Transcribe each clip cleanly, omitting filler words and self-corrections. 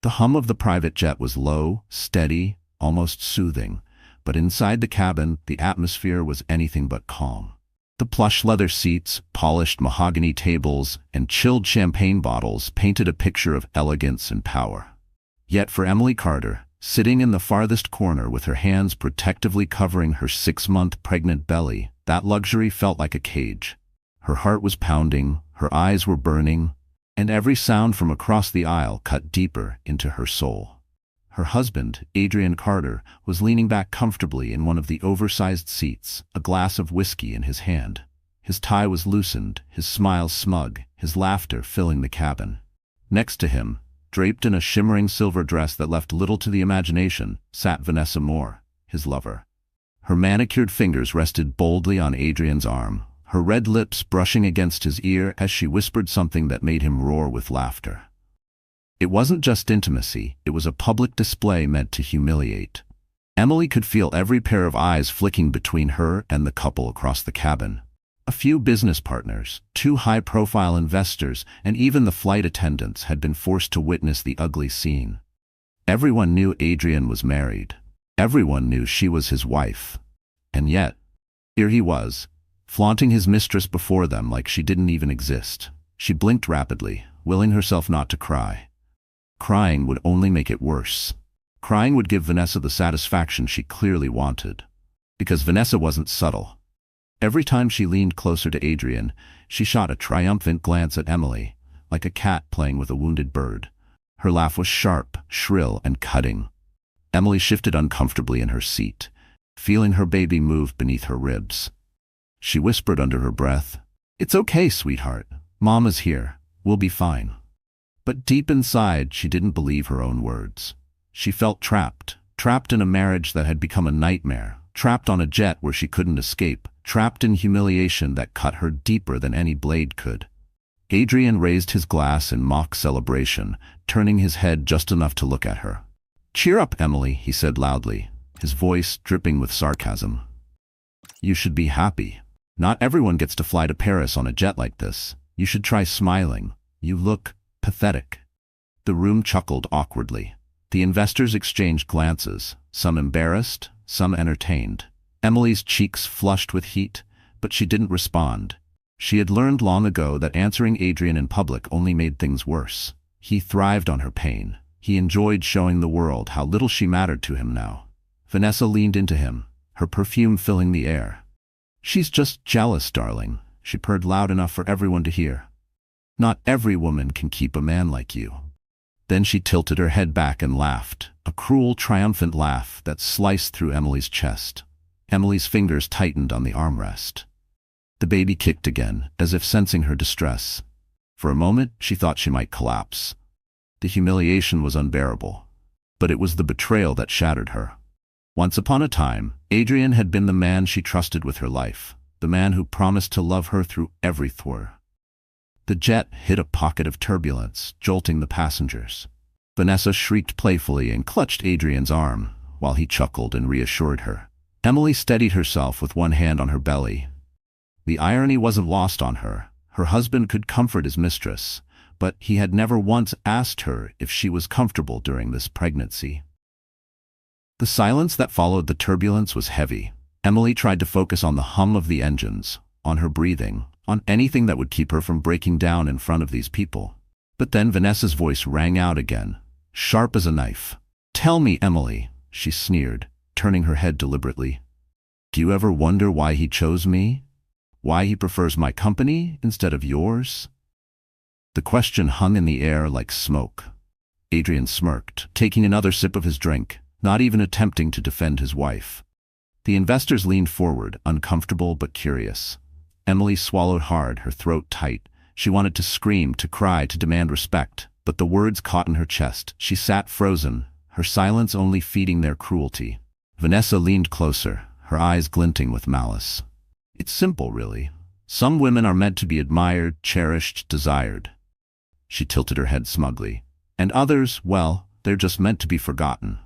The hum of the private jet was low, steady, almost soothing, but inside the cabin, the atmosphere was anything but calm. The plush leather seats, polished mahogany tables, and chilled champagne bottles painted a picture of elegance and power. Yet for Emily Carter, sitting in the farthest corner with her hands protectively covering her 6-month pregnant belly, that luxury felt like a cage. Her heart was pounding, her eyes were burning, and every sound from across the aisle cut deeper into her soul. Her husband, Adrian Carter, was leaning back comfortably in one of the oversized seats, a glass of whiskey in his hand. His tie was loosened, his smile smug, his laughter filling the cabin. Next to him, draped in a shimmering silver dress that left little to the imagination, sat Vanessa Moore, his lover. Her manicured fingers rested boldly on Adrian's arm, her red lips brushing against his ear as she whispered something that made him roar with laughter. It wasn't just intimacy, it was a public display meant to humiliate. Emily could feel every pair of eyes flicking between her and the couple across the cabin. A few business partners, 2 high-profile investors, and even the flight attendants had been forced to witness the ugly scene. Everyone knew Adrian was married. Everyone knew she was his wife. And yet, here he was, flaunting his mistress before them like she didn't even exist. She blinked rapidly, willing herself not to cry. Crying would only make it worse. Crying would give Vanessa the satisfaction she clearly wanted. Because Vanessa wasn't subtle. Every time she leaned closer to Adrian, she shot a triumphant glance at Emily, like a cat playing with a wounded bird. Her laugh was sharp, shrill, and cutting. Emily shifted uncomfortably in her seat, feeling her baby move beneath her ribs. She whispered under her breath, "It's okay, sweetheart. Mama's here. We'll be fine." But deep inside, she didn't believe her own words. She felt trapped in a marriage that had become a nightmare, trapped on a jet where she couldn't escape, trapped in humiliation that cut her deeper than any blade could. Adrian raised his glass in mock celebration, turning his head just enough to look at her. "Cheer up, Emily," he said loudly, his voice dripping with sarcasm. "You should be happy. Not everyone gets to fly to Paris on a jet like this. You should try smiling. You look pathetic." The room chuckled awkwardly. The investors exchanged glances, some embarrassed, some entertained. Emily's cheeks flushed with heat, but she didn't respond. She had learned long ago that answering Adrian in public only made things worse. He thrived on her pain. He enjoyed showing the world how little she mattered to him now. Vanessa leaned into him, her perfume filling the air. "She's just jealous, darling," she purred loud enough for everyone to hear. "Not every woman can keep a man like you." Then she tilted her head back and laughed, a cruel, triumphant laugh that sliced through Emily's chest. Emily's fingers tightened on the armrest. The baby kicked again, as if sensing her distress. For a moment, she thought she might collapse. The humiliation was unbearable, but it was the betrayal that shattered her. Once upon a time, Adrian had been the man she trusted with her life, the man who promised to love her through every thwart. The jet hit a pocket of turbulence, jolting the passengers. Vanessa shrieked playfully and clutched Adrian's arm, while he chuckled and reassured her. Emily steadied herself with one hand on her belly. The irony wasn't lost on her. Her husband could comfort his mistress, but he had never once asked her if she was comfortable during this pregnancy. The silence that followed the turbulence was heavy. Emily tried to focus on the hum of the engines, on her breathing, on anything that would keep her from breaking down in front of these people. But then Vanessa's voice rang out again, sharp as a knife. "Tell me, Emily," she sneered, turning her head deliberately. "Do you ever wonder why he chose me? Why he prefers my company instead of yours?" The question hung in the air like smoke. Adrian smirked, taking another sip of his drink, not even attempting to defend his wife. The investors leaned forward, uncomfortable but curious. Emily swallowed hard, her throat tight. She wanted to scream, to cry, to demand respect, but the words caught in her chest. She sat frozen, her silence only feeding their cruelty. Vanessa leaned closer, her eyes glinting with malice. "It's simple, really. Some women are meant to be admired, cherished, desired." She tilted her head smugly. "And others, well, they're just meant to be forgotten."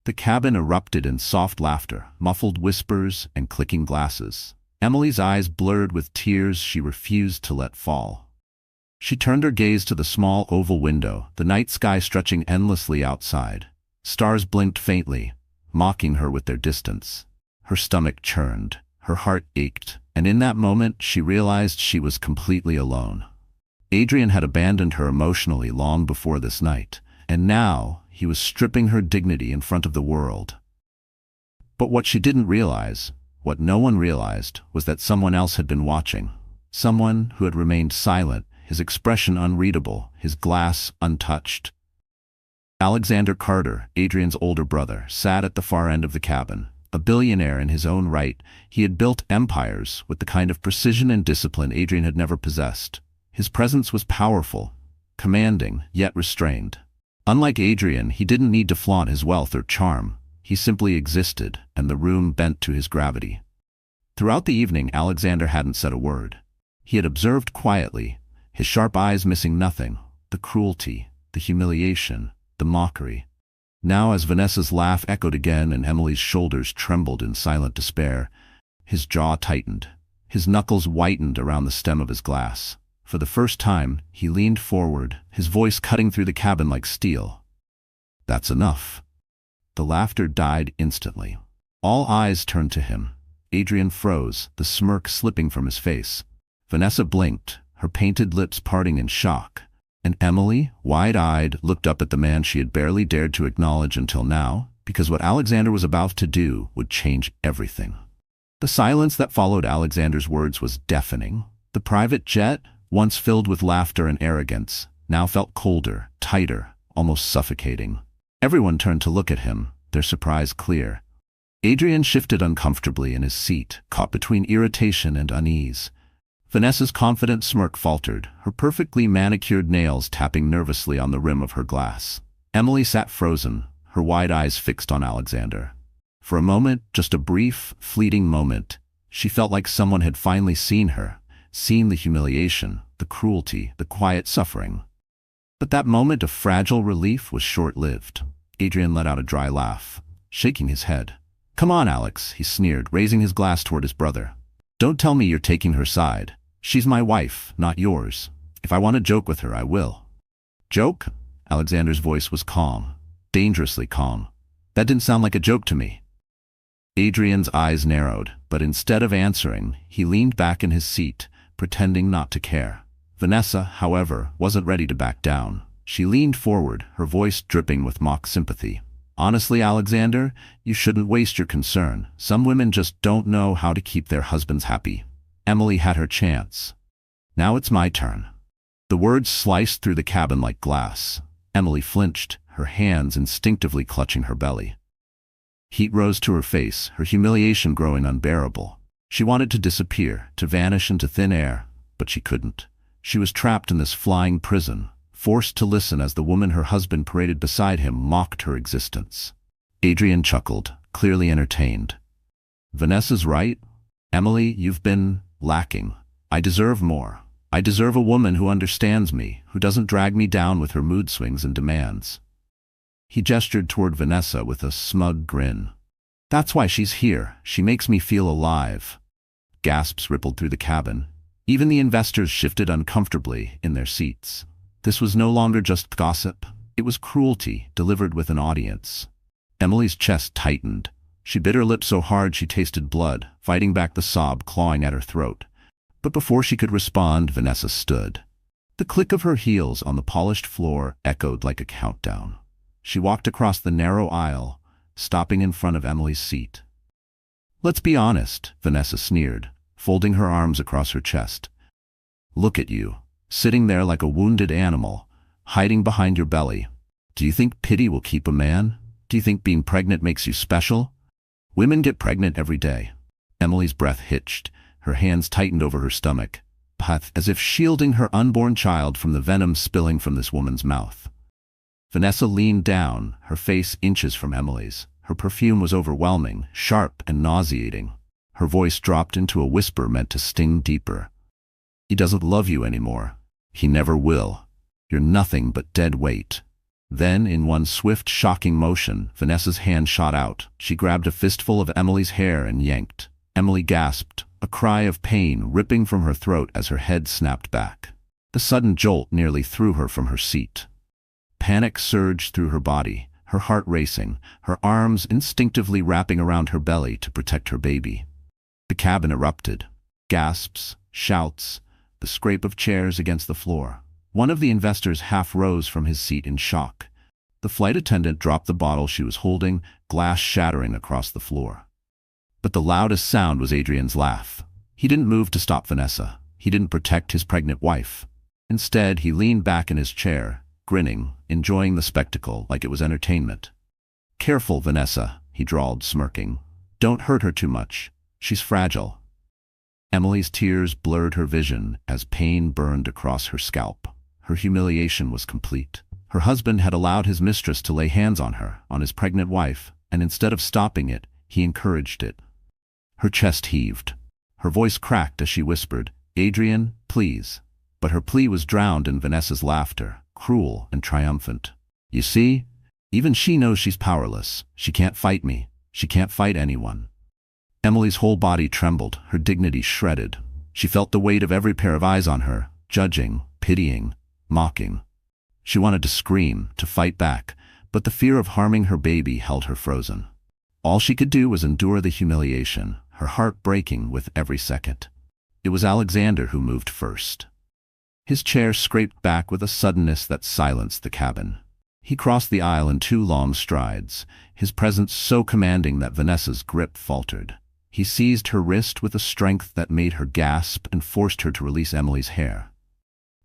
The cabin erupted in soft laughter, muffled whispers, and clicking glasses. Emily's eyes blurred with tears she refused to let fall. She turned her gaze to the small oval window, the night sky stretching endlessly outside. Stars blinked faintly, mocking her with their distance. Her stomach churned, her heart ached, and in that moment she realized she was completely alone. Adrian had abandoned her emotionally long before this night, and now he was stripping her dignity in front of the world. But what she didn't realize, what no one realized, was that someone else had been watching. Someone who had remained silent, his expression unreadable, his glass untouched. Alexander Carter, Adrian's older brother, sat at the far end of the cabin. A billionaire in his own right, he had built empires with the kind of precision and discipline Adrian had never possessed. His presence was powerful, commanding, yet restrained. Unlike Adrian, he didn't need to flaunt his wealth or charm. He simply existed, and the room bent to his gravity. Throughout the evening, Alexander hadn't said a word. He had observed quietly, his sharp eyes missing nothing: the cruelty, the humiliation, the mockery. Now, as Vanessa's laugh echoed again and Emily's shoulders trembled in silent despair, his jaw tightened, his knuckles whitened around the stem of his glass. For the first time, he leaned forward, his voice cutting through the cabin like steel. "That's enough." The laughter died instantly. All eyes turned to him. Adrian froze, the smirk slipping from his face. Vanessa blinked, her painted lips parting in shock. And Emily, wide-eyed, looked up at the man she had barely dared to acknowledge until now, because what Alexander was about to do would change everything. The silence that followed Alexander's words was deafening. The private jet, once filled with laughter and arrogance, now felt colder, tighter, almost suffocating. Everyone turned to look at him, their surprise clear. Adrian shifted uncomfortably in his seat, caught between irritation and unease. Vanessa's confident smirk faltered, her perfectly manicured nails tapping nervously on the rim of her glass. Emily sat frozen, her wide eyes fixed on Alexander. For a moment, just a brief, fleeting moment, she felt like someone had finally seen her, seen the humiliation, the cruelty, the quiet suffering. But that moment of fragile relief was short-lived. Adrian let out a dry laugh, shaking his head. "Come on, Alex," he sneered, raising his glass toward his brother. "Don't tell me you're taking her side. She's my wife, not yours. If I want to joke with her, I will." "Joke?" Alexander's voice was calm, dangerously calm. "That didn't sound like a joke to me." Adrian's eyes narrowed, but instead of answering, he leaned back in his seat, pretending not to care. Vanessa, however, wasn't ready to back down. She leaned forward, her voice dripping with mock sympathy. "Honestly, Alexander, you shouldn't waste your concern. Some women just don't know how to keep their husbands happy. Emily had her chance. Now it's my turn." The words sliced through the cabin like glass. Emily flinched, her hands instinctively clutching her belly. Heat rose to her face, her humiliation growing unbearable. She wanted to disappear, to vanish into thin air, but she couldn't. She was trapped in this flying prison, forced to listen as the woman her husband paraded beside him mocked her existence. Adrian chuckled, clearly entertained. "Vanessa's right. Emily, you've been lacking. I deserve more. I deserve a woman who understands me, who doesn't drag me down with her mood swings and demands." He gestured toward Vanessa with a smug grin. "That's why she's here. She makes me feel alive." Gasps rippled through the cabin. Even the investors shifted uncomfortably in their seats. This was no longer just gossip. It was cruelty, delivered with an audience. Emily's chest tightened. She bit her lip so hard she tasted blood, fighting back the sob clawing at her throat. But before she could respond, Vanessa stood. The click of her heels on the polished floor echoed like a countdown. She walked across the narrow aisle, stopping in front of Emily's seat. "Let's be honest," Vanessa sneered, folding her arms across her chest. "Look at you, sitting there like a wounded animal, hiding behind your belly. Do you think pity will keep a man? Do you think being pregnant makes you special? Women get pregnant every day." Emily's breath hitched, her hands tightened over her stomach, as if shielding her unborn child from the venom spilling from this woman's mouth. Vanessa leaned down, her face inches from Emily's. Her perfume was overwhelming, sharp and nauseating. Her voice dropped into a whisper meant to sting deeper. "He doesn't love you anymore. He never will. You're nothing but dead weight." Then, in one swift, shocking motion, Vanessa's hand shot out. She grabbed a fistful of Emily's hair and yanked. Emily gasped, a cry of pain ripping from her throat as her head snapped back. The sudden jolt nearly threw her from her seat. Panic surged through her body, her heart racing, her arms instinctively wrapping around her belly to protect her baby. The cabin erupted. Gasps, shouts, the scrape of chairs against the floor. One of the investors half rose from his seat in shock. The flight attendant dropped the bottle she was holding, glass shattering across the floor. But the loudest sound was Adrian's laugh. He didn't move to stop Vanessa. He didn't protect his pregnant wife. Instead, he leaned back in his chair, grinning, enjoying the spectacle like it was entertainment. "Careful, Vanessa," he drawled, smirking. "Don't hurt her too much. She's fragile." Emily's tears blurred her vision as pain burned across her scalp. Her humiliation was complete. Her husband had allowed his mistress to lay hands on her, on his pregnant wife, and instead of stopping it, he encouraged it. Her chest heaved. Her voice cracked as she whispered, "Adrian, please." But her plea was drowned in Vanessa's laughter, cruel and triumphant. "You see? Even she knows she's powerless. She can't fight me. She can't fight anyone." Emily's whole body trembled, her dignity shredded. She felt the weight of every pair of eyes on her, judging, pitying, mocking. She wanted to scream, to fight back, but the fear of harming her baby held her frozen. All she could do was endure the humiliation, her heart breaking with every second. It was Alexander who moved first. His chair scraped back with a suddenness that silenced the cabin. He crossed the aisle in 2 long strides, his presence so commanding that Vanessa's grip faltered. He seized her wrist with a strength that made her gasp and forced her to release Emily's hair.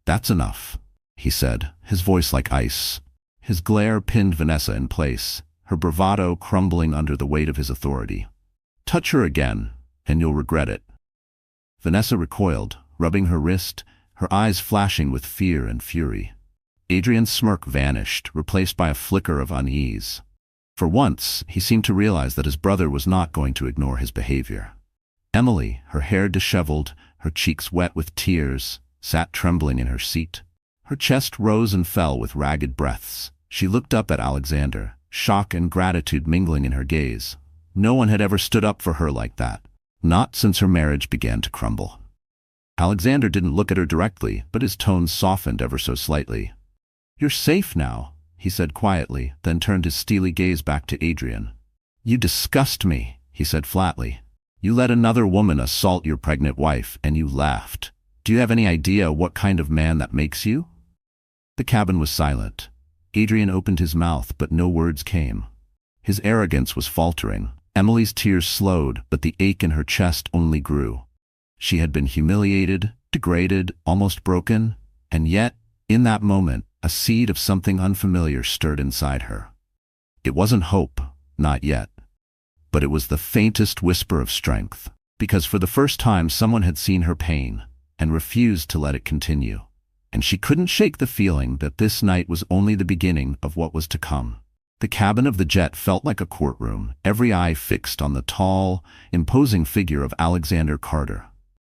"That's enough," he said, his voice like ice. His glare pinned Vanessa in place, her bravado crumbling under the weight of his authority. "Touch her again, and you'll regret it." Vanessa recoiled, rubbing her wrist, her eyes flashing with fear and fury. Adrian's smirk vanished, replaced by a flicker of unease. For once, he seemed to realize that his brother was not going to ignore his behavior. Emily, her hair disheveled, her cheeks wet with tears, sat trembling in her seat. Her chest rose and fell with ragged breaths. She looked up at Alexander, shock and gratitude mingling in her gaze. No one had ever stood up for her like that, not since her marriage began to crumble. Alexander didn't look at her directly, but his tone softened ever so slightly. "You're safe now," he said quietly, then turned his steely gaze back to Adrian. "You disgust me," he said flatly. "You let another woman assault your pregnant wife, and you laughed. Do you have any idea what kind of man that makes you?" The cabin was silent. Adrian opened his mouth, but no words came. His arrogance was faltering. Emily's tears slowed, but the ache in her chest only grew. She had been humiliated, degraded, almost broken, and yet, in that moment, a seed of something unfamiliar stirred inside her. It wasn't hope, not yet. But it was the faintest whisper of strength, because for the first time someone had seen her pain and refused to let it continue. And she couldn't shake the feeling that this night was only the beginning of what was to come. The cabin of the jet felt like a courtroom, every eye fixed on the tall, imposing figure of Alexander Carter.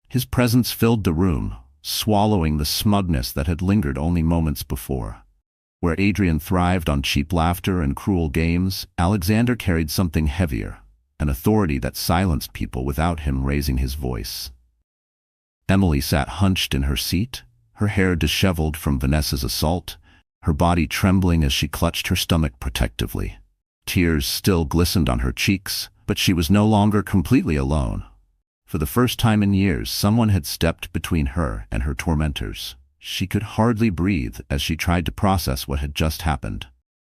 His presence filled the room, swallowing the smugness that had lingered only moments before. Where Adrian thrived on cheap laughter and cruel games, Alexander carried something heavier, an authority that silenced people without him raising his voice. Emily sat hunched in her seat, her hair disheveled from Vanessa's assault, her body trembling as she clutched her stomach protectively. Tears still glistened on her cheeks, but she was no longer completely alone. For the first time in years, someone had stepped between her and her tormentors. She could hardly breathe as she tried to process what had just happened.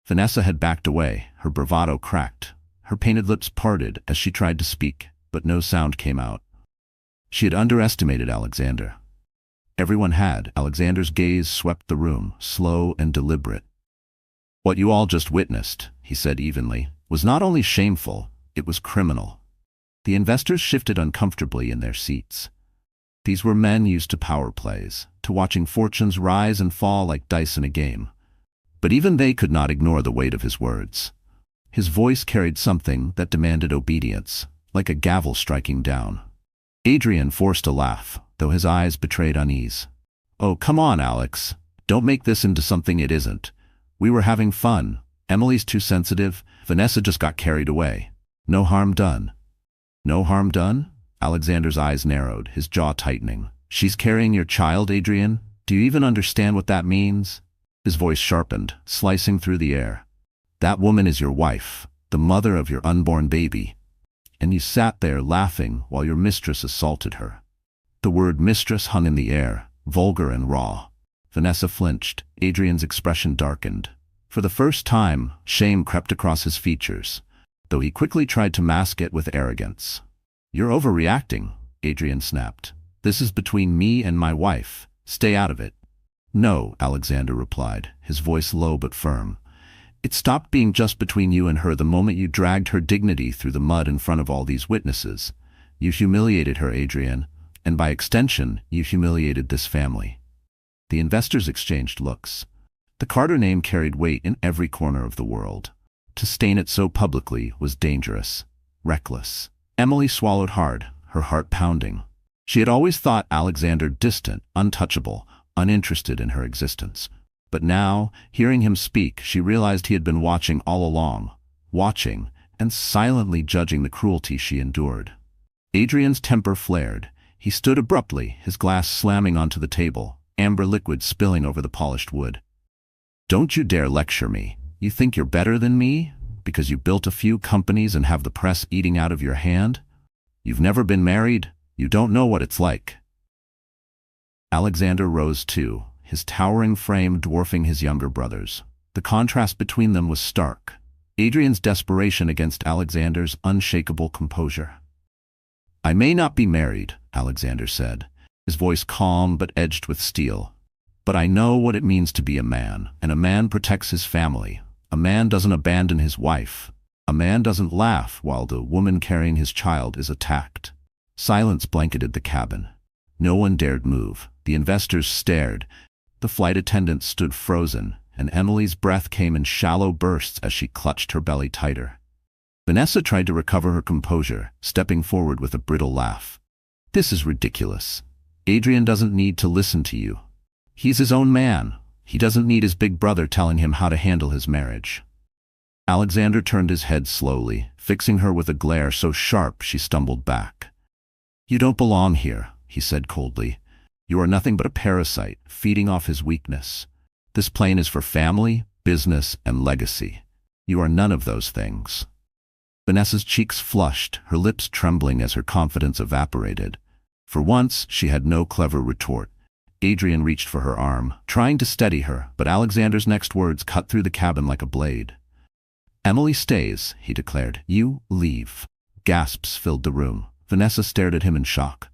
Vanessa had backed away, her bravado cracked. Her painted lips parted as she tried to speak, but no sound came out. She had underestimated Alexander. Everyone had. Alexander's gaze swept the room, slow and deliberate. "What you all just witnessed," he said evenly, "was not only shameful, it was criminal." The investors shifted uncomfortably in their seats. These were men used to power plays, to watching fortunes rise and fall like dice in a game. But even they could not ignore the weight of his words. His voice carried something that demanded obedience, like a gavel striking down. Adrian forced a laugh, though his eyes betrayed unease. "Oh, come on, Alex. Don't make this into something it isn't. We were having fun. Emily's too sensitive. Vanessa just got carried away. No harm done." "No harm done?" Alexander's eyes narrowed, his jaw tightening. "She's carrying your child, Adrian? Do you even understand what that means? His voice sharpened, slicing through the air. That woman is your wife, the mother of your unborn baby. And you sat there laughing while your mistress assaulted her. The word mistress hung in the air, vulgar and raw. Vanessa flinched. Adrian's expression darkened. For the first time, shame crept across his features, though he quickly tried to mask it with arrogance. You're overreacting, Adrian snapped. This is between me and my wife. Stay out of it. No, Alexander replied, his voice low but firm. It stopped being just between you and her the moment you dragged her dignity through the mud in front of all these witnesses. You humiliated her, Adrian, and by extension, you humiliated this family. The investors exchanged looks. The Carter name carried weight in every corner of the world. To stain it so publicly was dangerous, reckless. Emily swallowed hard, her heart pounding. She had always thought Alexander distant, untouchable, uninterested in her existence. But now, hearing him speak, she realized he had been watching all along, watching and silently judging the cruelty she endured. Adrian's temper flared. He stood abruptly, his glass slamming onto the table, amber liquid spilling over the polished wood. Don't you dare lecture me. You think you're better than me? Because you built a few companies and have the press eating out of your hand? You've never been married? You don't know what it's like. Alexander rose too, his towering frame dwarfing his younger brother's. The contrast between them was stark. Adrian's desperation against Alexander's unshakable composure. I may not be married, Alexander said, his voice calm but edged with steel. But I know what it means to be a man, and a man protects his family. A man doesn't abandon his wife. A man doesn't laugh while the woman carrying his child is attacked. Silence blanketed the cabin. No one dared move. The investors stared. The flight attendant stood frozen, and Emily's breath came in shallow bursts as she clutched her belly tighter. Vanessa tried to recover her composure, stepping forward with a brittle laugh. This is ridiculous. Adrian doesn't need to listen to you. He's his own man. He doesn't need his big brother telling him how to handle his marriage. Alexander turned his head slowly, fixing her with a glare so sharp she stumbled back. You don't belong here, he said coldly. You are nothing but a parasite, feeding off his weakness. This plane is for family, business, and legacy. You are none of those things. Vanessa's cheeks flushed, her lips trembling as her confidence evaporated. For once, she had no clever retort. Adrian reached for her arm, trying to steady her, but Alexander's next words cut through the cabin like a blade. Emily stays, he declared. You leave. Gasps filled the room. Vanessa stared at him in shock.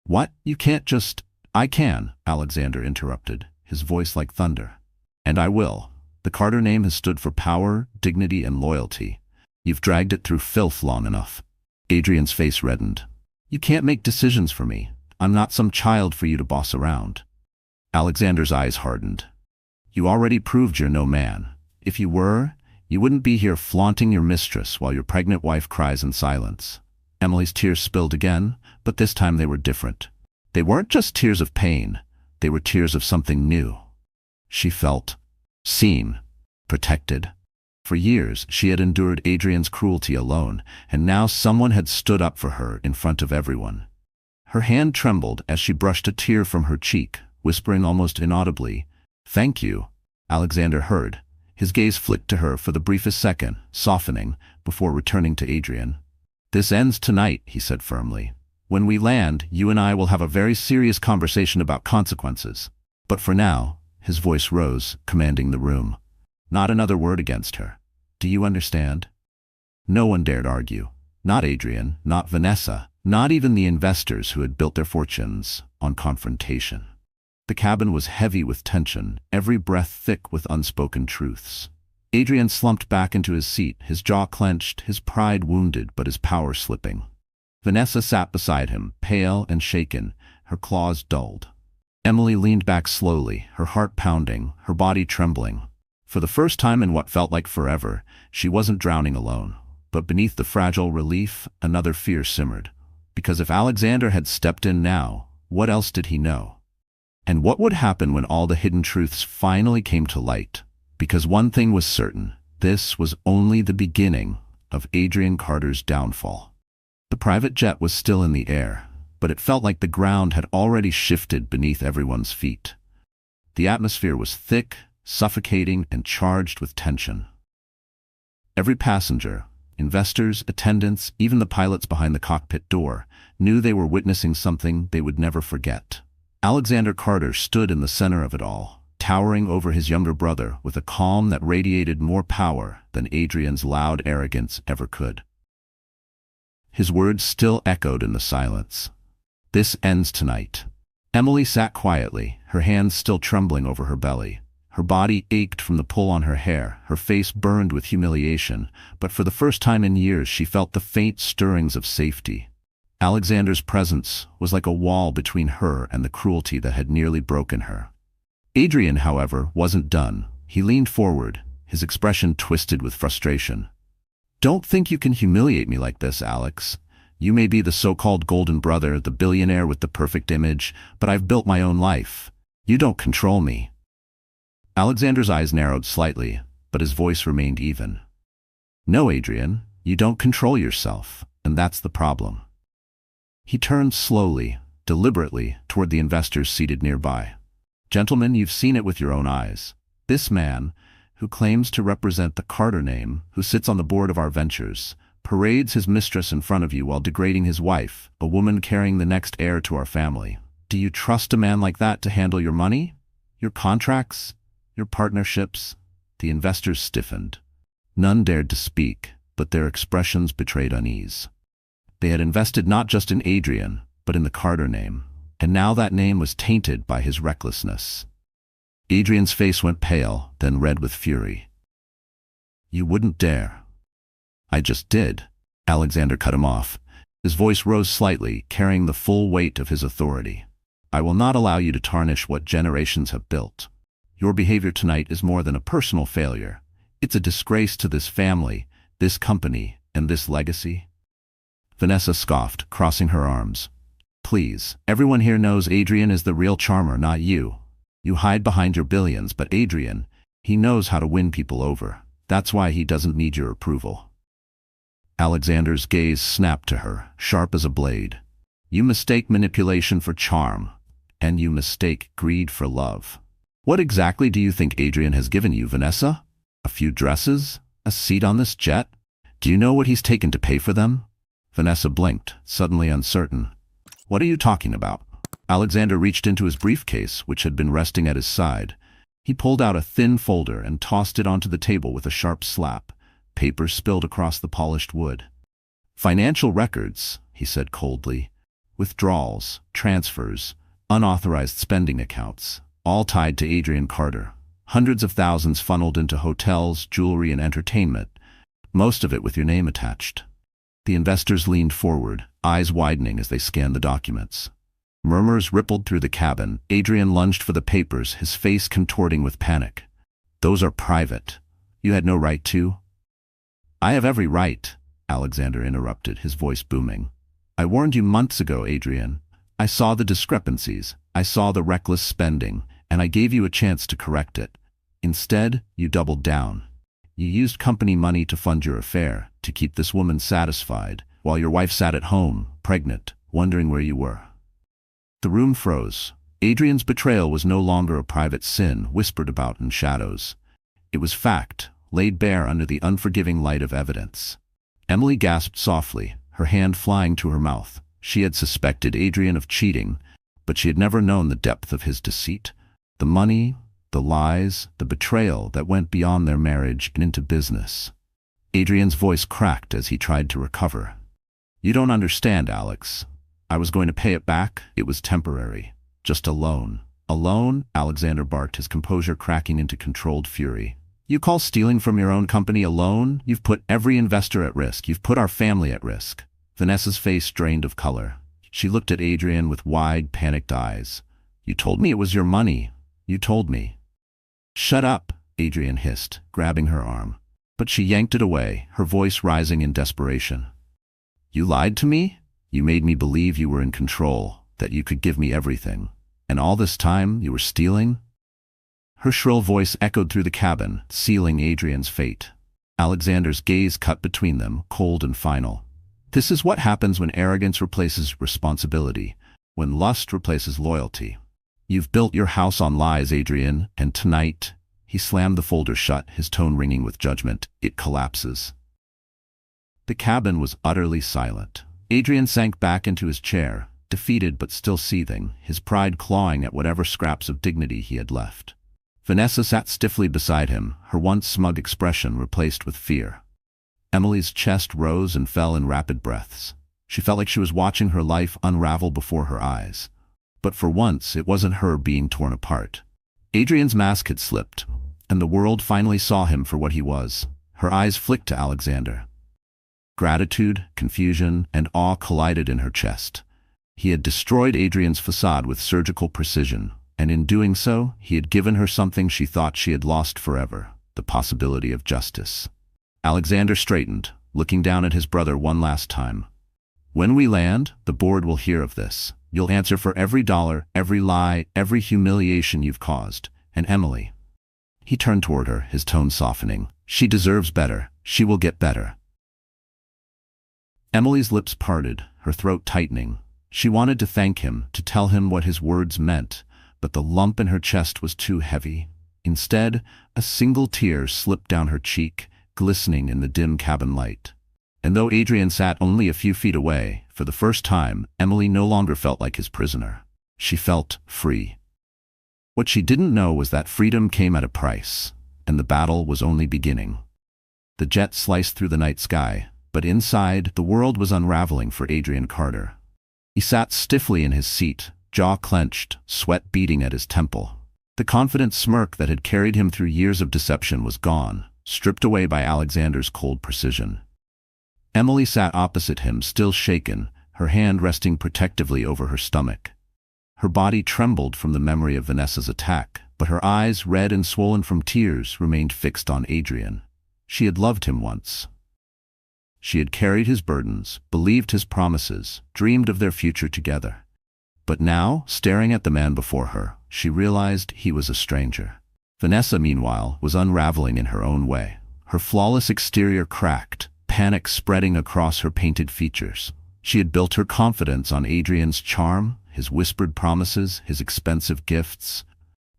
What? You can't just... I can, Alexander interrupted, his voice like thunder. And I will. The Carter name has stood for power, dignity, and loyalty. You've dragged it through filth long enough. Adrian's face reddened. You can't make decisions for me. I'm not some child for you to boss around. Alexander's eyes hardened. You already proved you're no man. If you were, you wouldn't be here flaunting your mistress while your pregnant wife cries in silence. Emily's tears spilled again, but this time they were different. They weren't just tears of pain. They were tears of something new. She felt seen, protected. For years, she had endured Adrian's cruelty alone, and now someone had stood up for her in front of everyone. Her hand trembled as she brushed a tear from her cheek, whispering almost inaudibly, "Thank you." Alexander heard. His gaze flicked to her for the briefest second, softening, before returning to Adrian. "This ends tonight," he said firmly. "When we land, you and I will have a very serious conversation about consequences. But for now," his voice rose, commanding the room. "Not another word against her. Do you understand?" No one dared argue. Not Adrian, not Vanessa, not even the investors who had built their fortunes on confrontation. The cabin was heavy with tension, every breath thick with unspoken truths. Adrian slumped back into his seat, his jaw clenched, his pride wounded but his power slipping. Vanessa sat beside him, pale and shaken, her claws dulled. Emily leaned back slowly, her heart pounding, her body trembling. For the first time in what felt like forever, she wasn't drowning alone. But beneath the fragile relief, another fear simmered. Because if Alexander had stepped in now, what else did he know? And what would happen when all the hidden truths finally came to light? Because one thing was certain, this was only the beginning of Adrian Carter's downfall. The private jet was still in the air, but it felt like the ground had already shifted beneath everyone's feet. The atmosphere was thick, suffocating, and charged with tension. Every passenger, investors, attendants, even the pilots behind the cockpit door, knew they were witnessing something they would never forget. Alexander Carter stood in the center of it all, towering over his younger brother with a calm that radiated more power than Adrian's loud arrogance ever could. His words still echoed in the silence. "This ends tonight." Emily sat quietly, her hands still trembling over her belly. Her body ached from the pull on her hair, her face burned with humiliation, but for the first time in years she felt the faint stirrings of safety. Alexander's presence was like a wall between her and the cruelty that had nearly broken her. Adrian, however, wasn't done. He leaned forward, his expression twisted with frustration. "Don't think you can humiliate me like this, Alex. You may be the so-called golden brother, the billionaire with the perfect image, but I've built my own life. You don't control me." Alexander's eyes narrowed slightly, but his voice remained even. "No, Adrian, you don't control yourself, and that's the problem." He turned slowly, deliberately, toward the investors seated nearby. "Gentlemen, you've seen it with your own eyes. This man, who claims to represent the Carter name, who sits on the board of our ventures, parades his mistress in front of you while degrading his wife, a woman carrying the next heir to our family. Do you trust a man like that to handle your money, your contracts, your partnerships?" The investors stiffened. None dared to speak, but their expressions betrayed unease. They had invested not just in Adrian, but in the Carter name, and now that name was tainted by his recklessness. Adrian's face went pale, then red with fury. "You wouldn't dare." "I just did." Alexander cut him off. His voice rose slightly, carrying the full weight of his authority. "I will not allow you to tarnish what generations have built. Your behavior tonight is more than a personal failure. It's a disgrace to this family, this company, and this legacy." Vanessa scoffed, crossing her arms. "Please, everyone here knows Adrian is the real charmer, not you. You hide behind your billions, but Adrian, he knows how to win people over. That's why he doesn't need your approval." Alexander's gaze snapped to her, sharp as a blade. "You mistake manipulation for charm, and you mistake greed for love. What exactly do you think Adrian has given you, Vanessa? A few dresses? A seat on this jet? Do you know what he's taken to pay for them?" Vanessa blinked, suddenly uncertain. "What are you talking about?" Alexander reached into his briefcase, which had been resting at his side. He pulled out a thin folder and tossed it onto the table with a sharp slap. Paper spilled across the polished wood. "Financial records," he said coldly. "Withdrawals, transfers, unauthorized spending accounts, all tied to Adrian Carter. Hundreds of thousands funneled into hotels, jewelry, and entertainment, most of it with your name attached." The investors leaned forward, eyes widening as they scanned the documents. Murmurs rippled through the cabin. Adrian lunged for the papers, his face contorting with panic. "Those are private. You had no right to." "I have every right," Alexander interrupted, his voice booming. "I warned you months ago, Adrian. I saw the discrepancies. I saw the reckless spending, and I gave you a chance to correct it. Instead, you doubled down. You used company money to fund your affair, to keep this woman satisfied, while your wife sat at home, pregnant, wondering where you were." The room froze. Adrian's betrayal was no longer a private sin whispered about in shadows. It was fact, laid bare under the unforgiving light of evidence. Emily gasped softly, her hand flying to her mouth. She had suspected Adrian of cheating, but she had never known the depth of his deceit. The money, the lies, the betrayal that went beyond their marriage and into business. Adrian's voice cracked as he tried to recover. "You don't understand, Alex. I was going to pay it back. It was temporary. Just a loan." "A loan?" Alexander barked, his composure cracking into controlled fury. "You call stealing from your own company a loan? You've put every investor at risk. You've put our family at risk." Vanessa's face drained of color. She looked at Adrian with wide, panicked eyes. "You told me it was your money. You told me." "Shut up," Adrian hissed, grabbing her arm. But she yanked it away, her voice rising in desperation. "You lied to me? You made me believe you were in control, that you could give me everything. And all this time, you were stealing?" Her shrill voice echoed through the cabin, sealing Adrian's fate. Alexander's gaze cut between them, cold and final. This is what happens when arrogance replaces responsibility, when lust replaces loyalty. You've built your house on lies, Adrian, and tonight, he slammed the folder shut, his tone ringing with judgment, it collapses. The cabin was utterly silent. Adrian sank back into his chair, defeated but still seething, his pride clawing at whatever scraps of dignity he had left. Vanessa sat stiffly beside him, her once smug expression replaced with fear. Emily's chest rose and fell in rapid breaths. She felt like she was watching her life unravel before her eyes. But for once, it wasn't her being torn apart. Adrian's mask had slipped, and the world finally saw him for what he was. Her eyes flicked to Alexander. Gratitude, confusion, and awe collided in her chest. He had destroyed Adrian's facade with surgical precision, and in doing so, he had given her something she thought she had lost forever, the possibility of justice. Alexander straightened, looking down at his brother one last time. When we land, the board will hear of this. You'll answer for every dollar, every lie, every humiliation you've caused. And Emily. He turned toward her, his tone softening. She deserves better. She will get better. Emily's lips parted, her throat tightening. She wanted to thank him, to tell him what his words meant, but the lump in her chest was too heavy. Instead, a single tear slipped down her cheek, glistening in the dim cabin light. And though Adrian sat only a few feet away, for the first time, Emily no longer felt like his prisoner. She felt free. What she didn't know was that freedom came at a price, and the battle was only beginning. The jet sliced through the night sky, but inside, the world was unraveling for Adrian Carter. He sat stiffly in his seat, jaw clenched, sweat beading at his temple. The confident smirk that had carried him through years of deception was gone, stripped away by Alexander's cold precision. Emily sat opposite him, still shaken, her hand resting protectively over her stomach. Her body trembled from the memory of Vanessa's attack, but her eyes, red and swollen from tears, remained fixed on Adrian. She had loved him once. She had carried his burdens, believed his promises, dreamed of their future together. But now, staring at the man before her, she realized he was a stranger. Vanessa, meanwhile, was unraveling in her own way. Her flawless exterior cracked, panic spreading across her painted features. She had built her confidence on Adrian's charm, his whispered promises, his expensive gifts.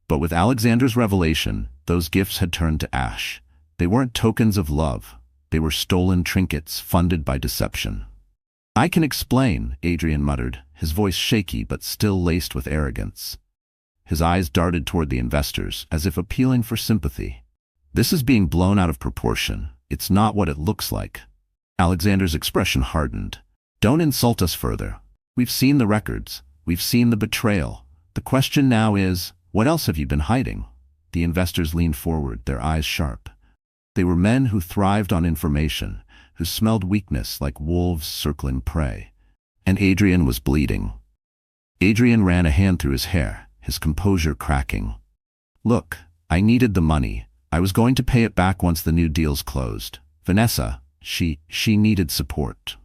But with Alexander's revelation, those gifts had turned to ash. They weren't tokens of love. They were stolen trinkets funded by deception. "I can explain," Adrian muttered, his voice shaky but still laced with arrogance. His eyes darted toward the investors, as if appealing for sympathy. "This is being blown out of proportion. It's not what it looks like." Alexander's expression hardened. "Don't insult us further. We've seen the records. We've seen the betrayal. The question now is, what else have you been hiding?" The investors leaned forward, their eyes sharp. They were men who thrived on information, who smelled weakness like wolves circling prey. And Adrian was bleeding. Adrian ran a hand through his hair, his composure cracking. "Look, I needed the money. I was going to pay it back once the new deals closed. Vanessa, she needed support."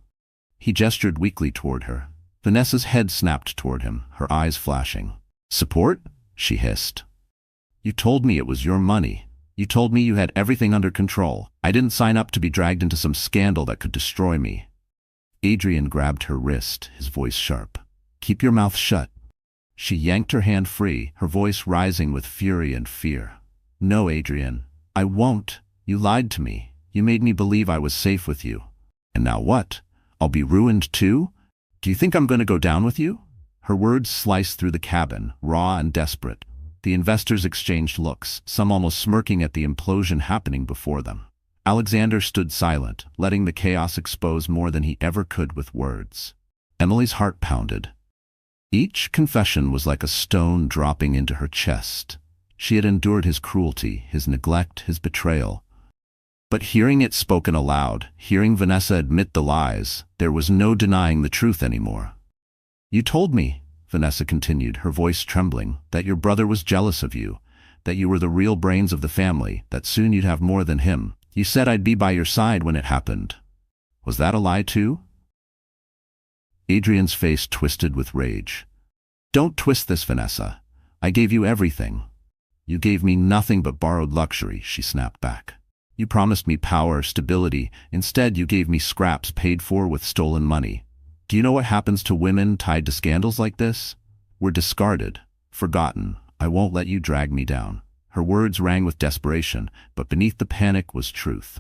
He gestured weakly toward her. Vanessa's head snapped toward him, her eyes flashing. "Support?" she hissed. "You told me it was your money. You told me you had everything under control. I didn't sign up to be dragged into some scandal that could destroy me." Adrian grabbed her wrist, his voice sharp. "Keep your mouth shut." She yanked her hand free, her voice rising with fury and fear. "No, Adrian, I won't. You lied to me. You made me believe I was safe with you. And now what? I'll be ruined too? Do you think I'm going to go down with you?" Her words sliced through the cabin, raw and desperate. The investors exchanged looks, some almost smirking at the implosion happening before them. Alexander stood silent, letting the chaos expose more than he ever could with words. Emily's heart pounded. Each confession was like a stone dropping into her chest. She had endured his cruelty, his neglect, his betrayal. But hearing it spoken aloud, hearing Vanessa admit the lies, there was no denying the truth anymore. "You told me," Vanessa continued, her voice trembling, "that your brother was jealous of you, that you were the real brains of the family, that soon you'd have more than him. You said I'd be by your side when it happened. Was that a lie too?" Adrian's face twisted with rage. "Don't twist this, Vanessa. I gave you everything." "You gave me nothing but borrowed luxury," she snapped back. "You promised me power, stability. Instead, you gave me scraps paid for with stolen money. Do you know what happens to women tied to scandals like this? We're discarded. Forgotten. I won't let you drag me down. Her words rang with desperation, but beneath the panic was truth.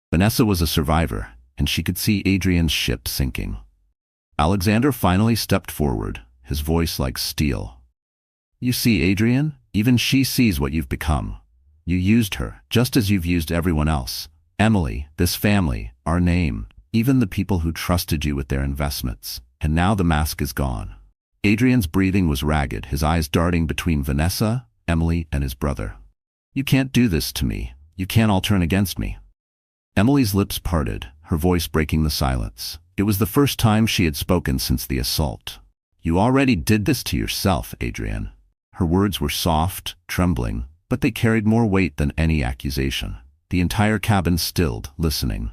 Vanessa was a survivor, and she could see Adrian's ship sinking. Alexander finally stepped forward, his voice like steel. You see, Adrian, even she sees what you've become. You used her, just as you've used everyone else. Emily, this family, our name, even the people who trusted you with their investments. And now the mask is gone. Adrian's breathing was ragged, his eyes darting between Vanessa, Emily, and his brother. You can't do this to me. You can't all turn against me. Emily's lips parted, her voice breaking the silence. It was the first time she had spoken since the assault. You already did this to yourself, Adrian. Her words were soft, trembling, but they carried more weight than any accusation. The entire cabin stilled, listening.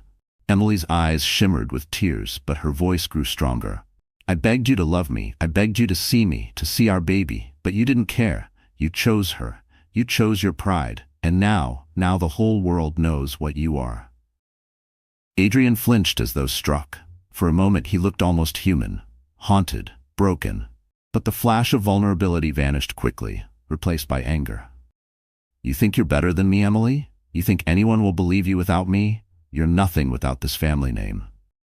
Emily's eyes shimmered with tears, but her voice grew stronger. I begged you to love me. I begged you to see our baby, but you didn't care. You chose her. You chose your pride. And now the whole world knows what you are. Adrian flinched as though struck. For a moment he looked almost human, haunted, broken. But the flash of vulnerability vanished quickly, replaced by anger. You think you're better than me, Emily? You think anyone will believe you without me? You're nothing without this family name.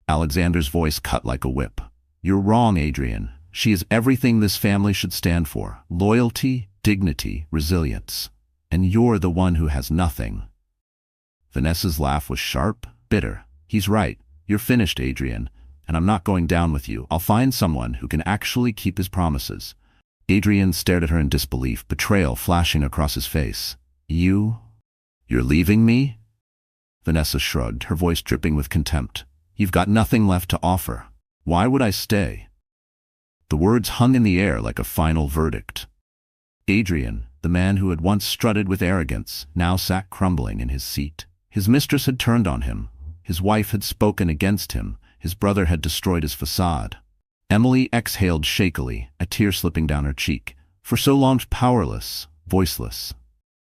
Alexander's voice cut like a whip. You're wrong, Adrian. She is everything this family should stand for. Loyalty, dignity, resilience. And you're the one who has nothing. Vanessa's laugh was sharp, bitter. He's right. You're finished, Adrian. And I'm not going down with you. I'll find someone who can actually keep his promises. Adrian stared at her in disbelief, betrayal flashing across his face. You're leaving me? Vanessa shrugged, her voice dripping with contempt. You've got nothing left to offer. Why would I stay? The words hung in the air like a final verdict. Adrian, the man who had once strutted with arrogance, now sat crumbling in his seat. His mistress had turned on him. His wife had spoken against him. His brother had destroyed his facade. Emily exhaled shakily, a tear slipping down her cheek. For so long powerless, voiceless.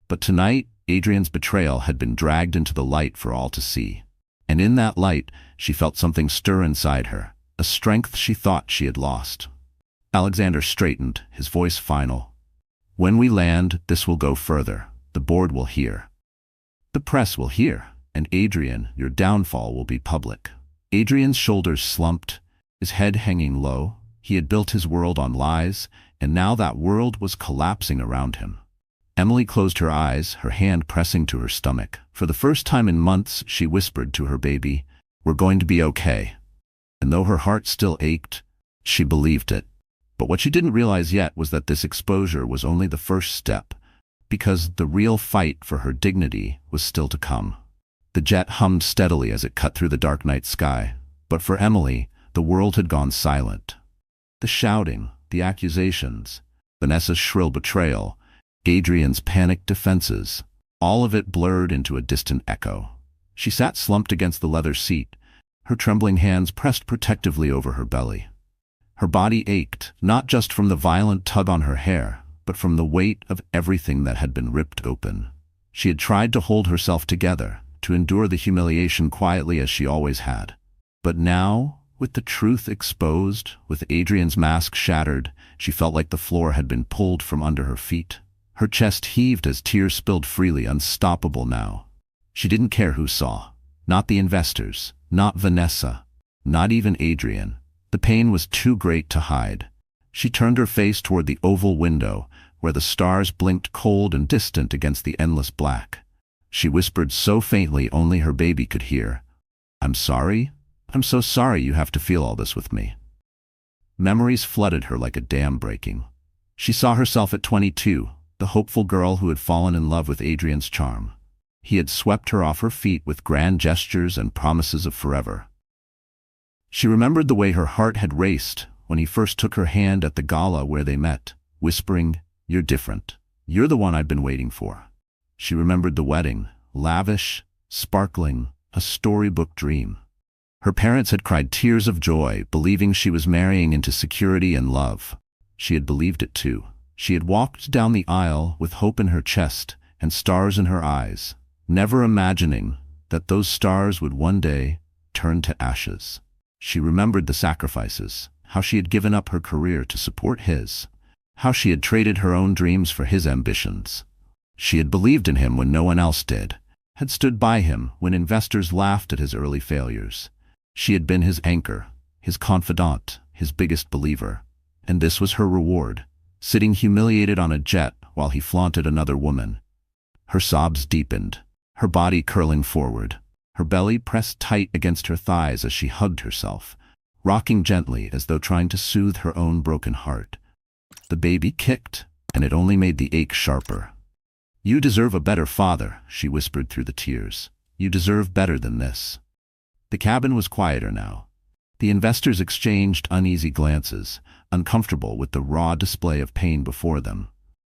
But tonight, Adrian's betrayal had been dragged into the light for all to see. And in that light, she felt something stir inside her, a strength she thought she had lost. Alexander straightened, his voice final. When we land, this will go further. The board will hear. The press will hear. And Adrian, your downfall will be public. Adrian's shoulders slumped, his head hanging low. He had built his world on lies, and now that world was collapsing around him. Emily closed her eyes, her hand pressing to her stomach. For the first time in months, she whispered to her baby, "We're going to be okay." And though her heart still ached, she believed it. But what she didn't realize yet was that this exposure was only the first step, because the real fight for her dignity was still to come. The jet hummed steadily as it cut through the dark night sky. But for Emily, the world had gone silent. The shouting, the accusations, Vanessa's shrill betrayal, Adrian's panicked defenses, all of it blurred into a distant echo. She sat slumped against the leather seat, her trembling hands pressed protectively over her belly. Her body ached, not just from the violent tug on her hair, but from the weight of everything that had been ripped open. She had tried to hold herself together, to endure the humiliation quietly as she always had. But now, with the truth exposed, with Adrian's mask shattered, she felt like the floor had been pulled from under her feet. Her chest heaved as tears spilled freely, unstoppable now. She didn't care who saw. Not the investors, not Vanessa, not even Adrian. The pain was too great to hide. She turned her face toward the oval window, where the stars blinked cold and distant against the endless black. She whispered so faintly only her baby could hear, "I'm sorry. I'm so sorry you have to feel all this with me." Memories flooded her like a dam breaking. She saw herself at 22, the hopeful girl who had fallen in love with Adrian's charm. He had swept her off her feet with grand gestures and promises of forever. She remembered the way her heart had raced when he first took her hand at the gala where they met, whispering, "You're different. You're the one I've been waiting for." She remembered the wedding, lavish, sparkling, a storybook dream. Her parents had cried tears of joy, believing she was marrying into security and love. She had believed it too. She had walked down the aisle with hope in her chest and stars in her eyes, never imagining that those stars would one day turn to ashes. She remembered the sacrifices, how she had given up her career to support his, how she had traded her own dreams for his ambitions. She had believed in him when no one else did, had stood by him when investors laughed at his early failures. She had been his anchor, his confidant, his biggest believer. And this was her reward, sitting humiliated on a jet while he flaunted another woman. Her sobs deepened, her body curling forward, her belly pressed tight against her thighs as she hugged herself, rocking gently as though trying to soothe her own broken heart. The baby kicked, and it only made the ache sharper. "You deserve a better father," she whispered through the tears. "You deserve better than this." The cabin was quieter now. The investors exchanged uneasy glances, uncomfortable with the raw display of pain before them.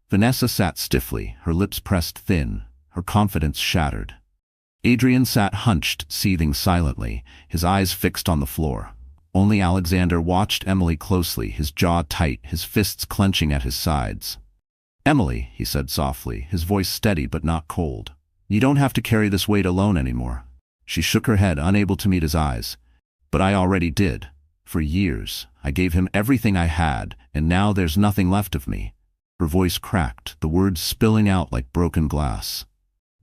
Vanessa sat stiffly, her lips pressed thin, her confidence shattered. Adrian sat hunched, seething silently, his eyes fixed on the floor. Only Alexander watched Emily closely, his jaw tight, his fists clenching at his sides. "Emily," he said softly, his voice steady but not cold. "You don't have to carry this weight alone anymore." She shook her head, unable to meet his eyes. "But I already did. For years, I gave him everything I had, and now there's nothing left of me." Her voice cracked, the words spilling out like broken glass.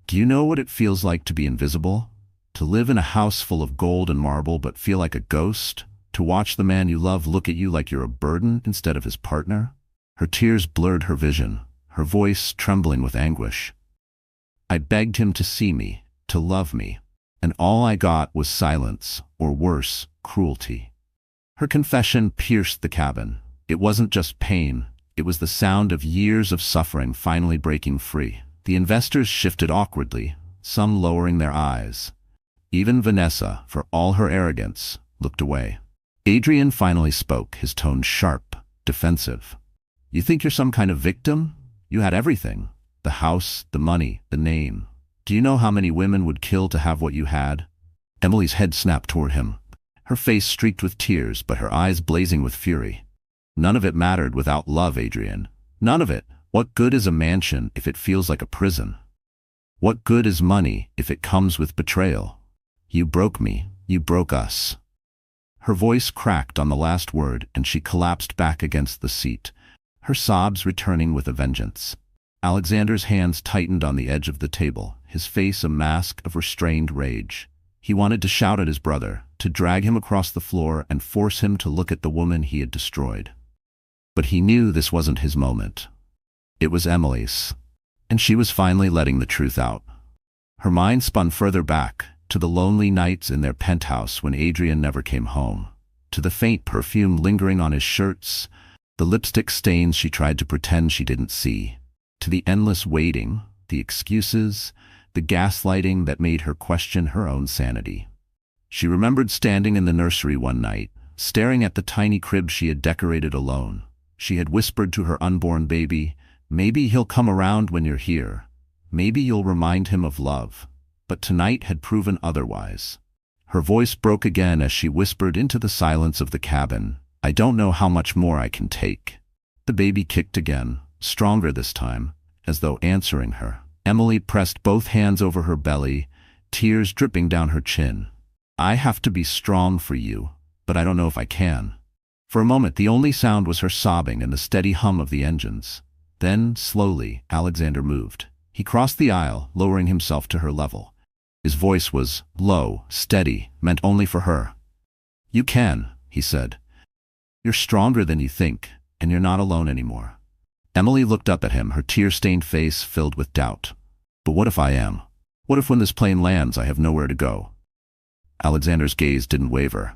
"Do you know what it feels like to be invisible? To live in a house full of gold and marble but feel like a ghost? To watch the man you love look at you like you're a burden instead of his partner?" Her tears blurred her vision, her voice trembling with anguish. "I begged him to see me, to love me, and all I got was silence, or worse, cruelty." Her confession pierced the cabin. It wasn't just pain, it was the sound of years of suffering finally breaking free. The investors shifted awkwardly, some lowering their eyes. Even Vanessa, for all her arrogance, looked away. Adrian finally spoke, his tone sharp, defensive. "You think you're some kind of victim? You had everything. The house, the money, the name. Do you know how many women would kill to have what you had?" Emily's head snapped toward him, her face streaked with tears but her eyes blazing with fury. "None of it mattered without love, Adrian. None of it. What good is a mansion if it feels like a prison? What good is money if it comes with betrayal? You broke me. You broke us." Her voice cracked on the last word and she collapsed back against the seat, her sobs returning with a vengeance. Alexander's hands tightened on the edge of the table, his face a mask of restrained rage. He wanted to shout at his brother, to drag him across the floor and force him to look at the woman he had destroyed. But he knew this wasn't his moment. It was Emily's. And she was finally letting the truth out. Her mind spun further back, to the lonely nights in their penthouse when Adrian never came home, to the faint perfume lingering on his shirts, the lipstick stains she tried to pretend she didn't see, to the endless waiting, the excuses, the gaslighting that made her question her own sanity. She remembered standing in the nursery one night, staring at the tiny crib she had decorated alone. She had whispered to her unborn baby, "Maybe he'll come around when you're here. Maybe you'll remind him of love." But tonight had proven otherwise. Her voice broke again as she whispered into the silence of the cabin, "I don't know how much more I can take." The baby kicked again, stronger this time, as though answering her. Emily pressed both hands over her belly, tears dripping down her chin. "I have to be strong for you, but I don't know if I can." For a moment the only sound was her sobbing and the steady hum of the engines. Then, slowly, Alexander moved. He crossed the aisle, lowering himself to her level. His voice was low, steady, meant only for her. "You can," he said. "You're stronger than you think, and you're not alone anymore." Emily looked up at him, her tear-stained face filled with doubt. "But what if I am? What if when this plane lands I have nowhere to go?" Alexander's gaze didn't waver.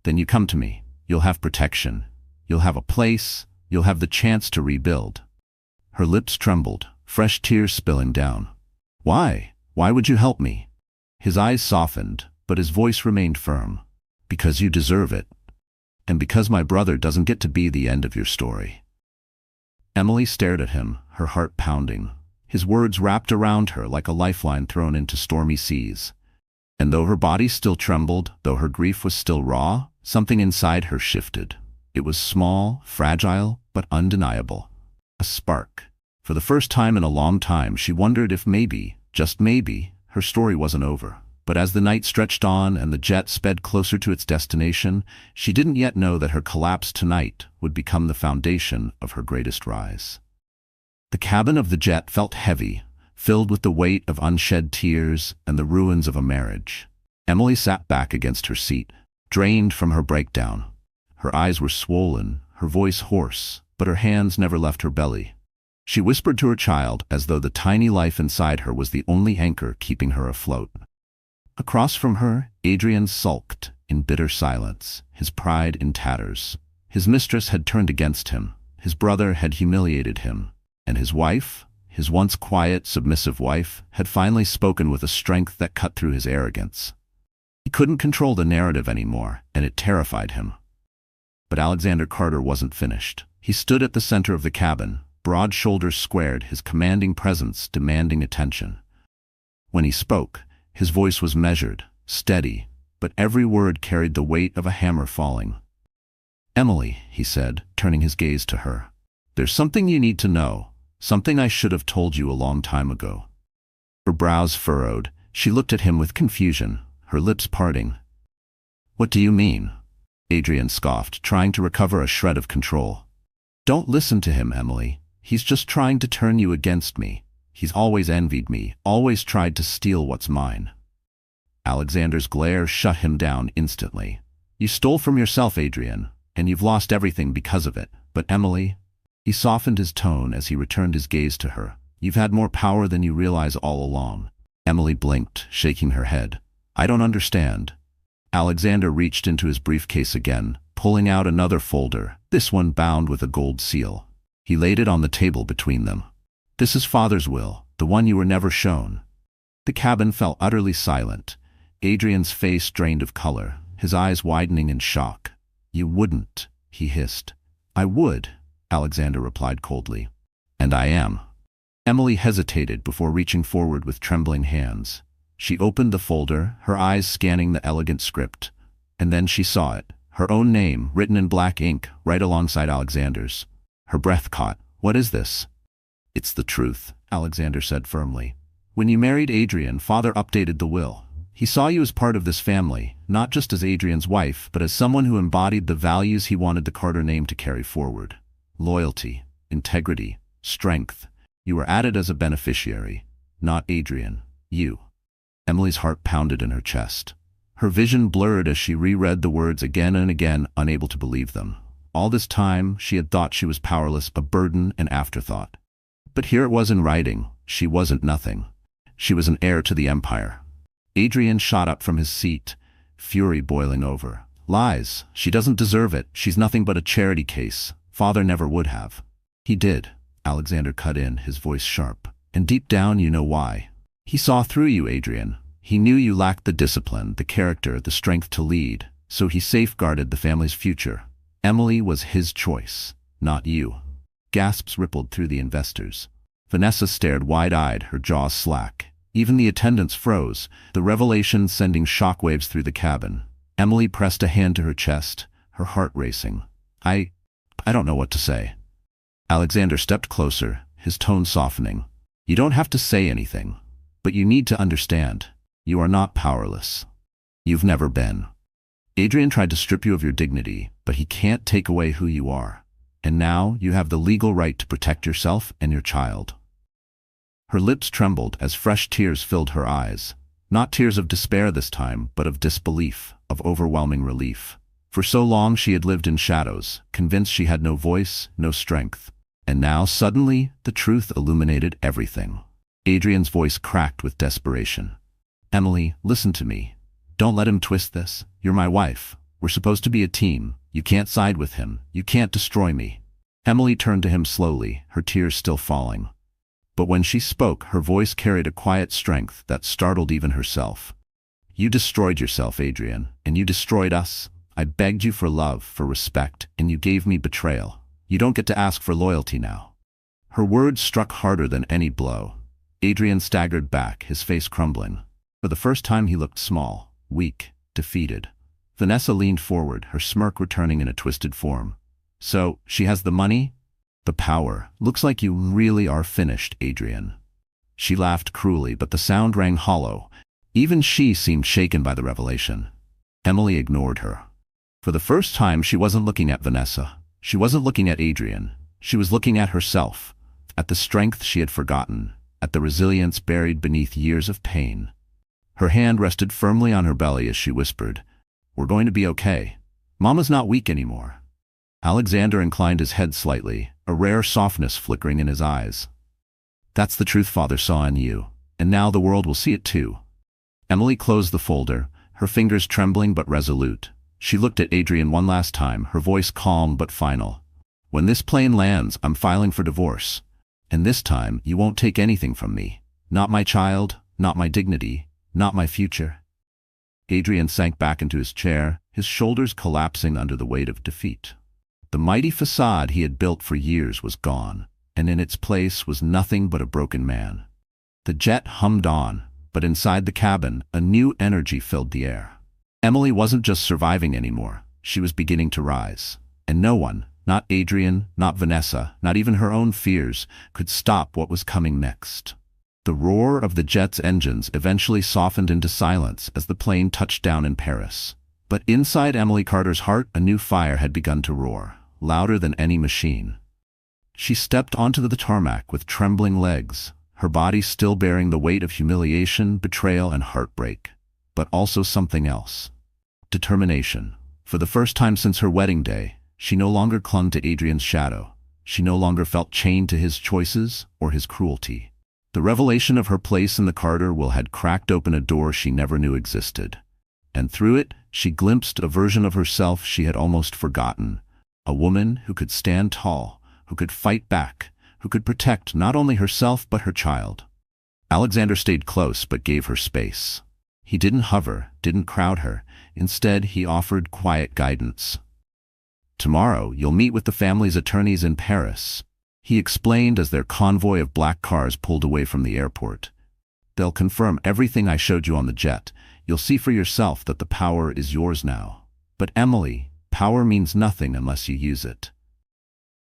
"Then you come to me. You'll have protection. You'll have a place. You'll have the chance to rebuild." Her lips trembled, fresh tears spilling down. "Why? Why would you help me?" His eyes softened, but his voice remained firm. "Because you deserve it. And because my brother doesn't get to be the end of your story." Emily stared at him, her heart pounding. His words wrapped around her like a lifeline thrown into stormy seas. And though her body still trembled, though her grief was still raw, something inside her shifted. It was small, fragile, but undeniable. A spark. For the first time in a long time, she wondered if maybe, just maybe, her story wasn't over. But as the night stretched on and the jet sped closer to its destination, she didn't yet know that her collapse tonight would become the foundation of her greatest rise. The cabin of the jet felt heavy, filled with the weight of unshed tears and the ruins of a marriage. Emily sat back against her seat, drained from her breakdown. Her eyes were swollen, her voice hoarse, but her hands never left her belly. She whispered to her child as though the tiny life inside her was the only anchor keeping her afloat. Across from her, Adrian sulked in bitter silence, his pride in tatters. His mistress had turned against him, his brother had humiliated him, and his wife, his once quiet, submissive wife, had finally spoken with a strength that cut through his arrogance. He couldn't control the narrative anymore, and it terrified him. But Alexander Carter wasn't finished. He stood at the center of the cabin, broad shoulders squared, his commanding presence demanding attention. When he spoke, his voice was measured, steady, but every word carried the weight of a hammer falling. "Emily," he said, turning his gaze to her, "there's something you need to know, something I should have told you a long time ago." Her brows furrowed, she looked at him with confusion, her lips parting. "What do you mean?" Adrian scoffed, trying to recover a shred of control. "Don't listen to him, Emily. He's just trying to turn you against me. He's always envied me, always tried to steal what's mine." Alexander's glare shut him down instantly. "You stole from yourself, Adrian, and you've lost everything because of it. But Emily," he softened his tone as he returned his gaze to her, "you've had more power than you realize all along." Emily blinked, shaking her head. "I don't understand." Alexander reached into his briefcase again, pulling out another folder, this one bound with a gold seal. He laid it on the table between them. "This is Father's will, the one you were never shown." The cabin fell utterly silent. Adrian's face drained of color, his eyes widening in shock. "You wouldn't," he hissed. "I would," Alexander replied coldly. "And I am." Emily hesitated before reaching forward with trembling hands. She opened the folder, her eyes scanning the elegant script. And then she saw it, her own name written in black ink right alongside Alexander's. Her breath caught. "What is this?" "It's the truth," Alexander said firmly. "When you married Adrian, Father updated the will. He saw you as part of this family, not just as Adrian's wife, but as someone who embodied the values he wanted the Carter name to carry forward. Loyalty, integrity, strength. You were added as a beneficiary, not Adrian, you." Emily's heart pounded in her chest. Her vision blurred as she reread the words again and again, unable to believe them. All this time, she had thought she was powerless, a burden, an afterthought. But here it was in writing. She wasn't nothing. She was an heir to the empire. Adrian shot up from his seat, fury boiling over. "Lies. She doesn't deserve it. She's nothing but a charity case. Father never would have." "He did," Alexander cut in, his voice sharp. "And deep down you know why. He saw through you, Adrian. He knew you lacked the discipline, the character, the strength to lead, so he safeguarded the family's future. Emily was his choice, not you." Gasps rippled through the investors. Vanessa stared wide-eyed, her jaws slack. Even the attendants froze, the revelation sending shockwaves through the cabin. Emily pressed a hand to her chest, her heart racing. I don't know what to say." Alexander stepped closer, his tone softening. "You don't have to say anything, but you need to understand. You are not powerless. You've never been. Adrian tried to strip you of your dignity, but he can't take away who you are. And now you have the legal right to protect yourself and your child." Her lips trembled as fresh tears filled her eyes. Not tears of despair this time, but of disbelief, of overwhelming relief. For so long she had lived in shadows, convinced she had no voice, no strength. And now, suddenly, the truth illuminated everything. Adrian's voice cracked with desperation. "Emily, listen to me. Don't let him twist this. You're my wife. We're supposed to be a team. You can't side with him. You can't destroy me." Emily turned to him slowly, her tears still falling. But when she spoke, her voice carried a quiet strength that startled even herself. "You destroyed yourself, Adrian, and you destroyed us. I begged you for love, for respect, and you gave me betrayal. You don't get to ask for loyalty now." Her words struck harder than any blow. Adrian staggered back, his face crumbling. For the first time he looked small, weak, defeated. Vanessa leaned forward, her smirk returning in a twisted form. "So, she has the money? The power. Looks like you really are finished, Adrian." She laughed cruelly, but the sound rang hollow. Even she seemed shaken by the revelation. Emily ignored her. For the first time, she wasn't looking at Vanessa. She wasn't looking at Adrian. She was looking at herself, at the strength she had forgotten, at the resilience buried beneath years of pain. Her hand rested firmly on her belly as she whispered, "We're going to be okay. Mama's not weak anymore." Alexander inclined his head slightly, a rare softness flickering in his eyes. "That's the truth Father saw in you, and now the world will see it too." Emily closed the folder, her fingers trembling but resolute. She looked at Adrian one last time, her voice calm but final. "When this plane lands, I'm filing for divorce. And this time, you won't take anything from me. Not my child, not my dignity, not my future." Adrian sank back into his chair, his shoulders collapsing under the weight of defeat. The mighty facade he had built for years was gone, and in its place was nothing but a broken man. The jet hummed on, but inside the cabin, a new energy filled the air. Emily wasn't just surviving anymore, she was beginning to rise. And no one, not Adrian, not Vanessa, not even her own fears, could stop what was coming next. The roar of the jet's engines eventually softened into silence as the plane touched down in Paris. But inside Emily Carter's heart, a new fire had begun to roar, louder than any machine. She stepped onto the tarmac with trembling legs, her body still bearing the weight of humiliation, betrayal, and heartbreak. But also something else. Determination. For the first time since her wedding day, she no longer clung to Adrian's shadow. She no longer felt chained to his choices or his cruelty. The revelation of her place in the Carter will had cracked open a door she never knew existed. And through it, she glimpsed a version of herself she had almost forgotten. A woman who could stand tall, who could fight back, who could protect not only herself but her child. Alexander stayed close but gave her space. He didn't hover, didn't crowd her. Instead, he offered quiet guidance. "Tomorrow, you'll meet with the family's attorneys in Paris," he explained as their convoy of black cars pulled away from the airport. "They'll confirm everything I showed you on the jet. You'll see for yourself that the power is yours now. But Emily, power means nothing unless you use it."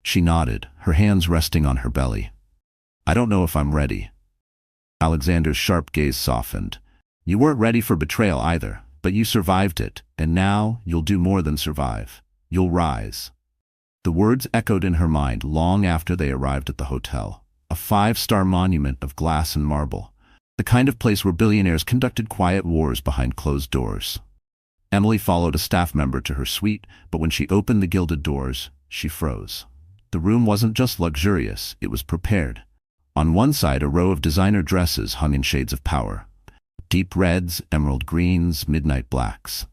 She nodded, her hands resting on her belly. "I don't know if I'm ready." Alexander's sharp gaze softened. "You weren't ready for betrayal either, but you survived it, and now you'll do more than survive. You'll rise." The words echoed in her mind long after they arrived at the hotel. A 5-star monument of glass and marble. The kind of place where billionaires conducted quiet wars behind closed doors. Emily followed a staff member to her suite, but when she opened the gilded doors, she froze. The room wasn't just luxurious, it was prepared. On one side, a row of designer dresses hung in shades of power. Deep reds, emerald greens, midnight blacks.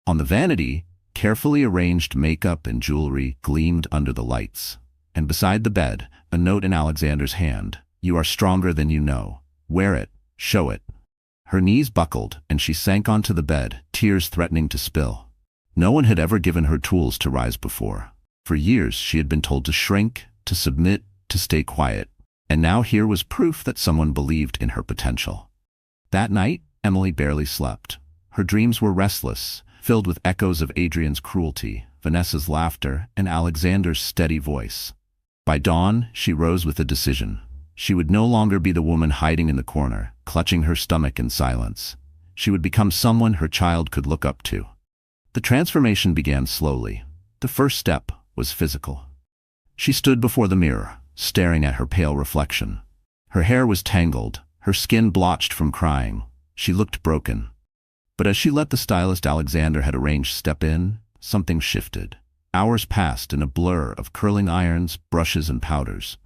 On the vanity, carefully arranged makeup and jewelry gleamed under the lights. And beside the bed, a note in Alexander's hand. "You are stronger than you know. Wear it. Show it." Her knees buckled, and she sank onto the bed, tears threatening to spill. No one had ever given her tools to rise before. For years, she had been told to shrink, to submit, to stay quiet. And now here was proof that someone believed in her potential. That night, Emily barely slept. Her dreams were restless, filled with echoes of Adrian's cruelty, Vanessa's laughter, and Alexander's steady voice. By dawn, she rose with a decision. She would no longer be the woman hiding in the corner, clutching her stomach in silence. She would become someone her child could look up to. The transformation began slowly. The first step was physical. She stood before the mirror, staring at her pale reflection. Her hair was tangled, her skin blotched from crying. She looked broken. But as she let the stylist Alexander had arranged step in, something shifted. Hours passed in a blur of curling irons, brushes, and powders.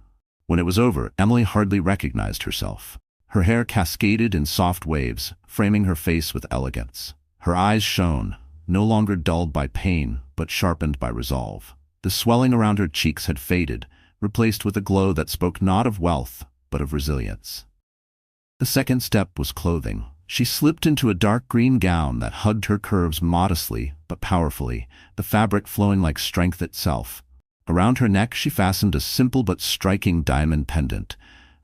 When it was over, Emily hardly recognized herself. Her hair cascaded in soft waves, framing her face with elegance. Her eyes shone, no longer dulled by pain, but sharpened by resolve. The swelling around her cheeks had faded, replaced with a glow that spoke not of wealth, but of resilience. The second step was clothing. She slipped into a dark green gown that hugged her curves modestly but powerfully, the fabric flowing like strength itself. Around her neck she fastened a simple but striking diamond pendant,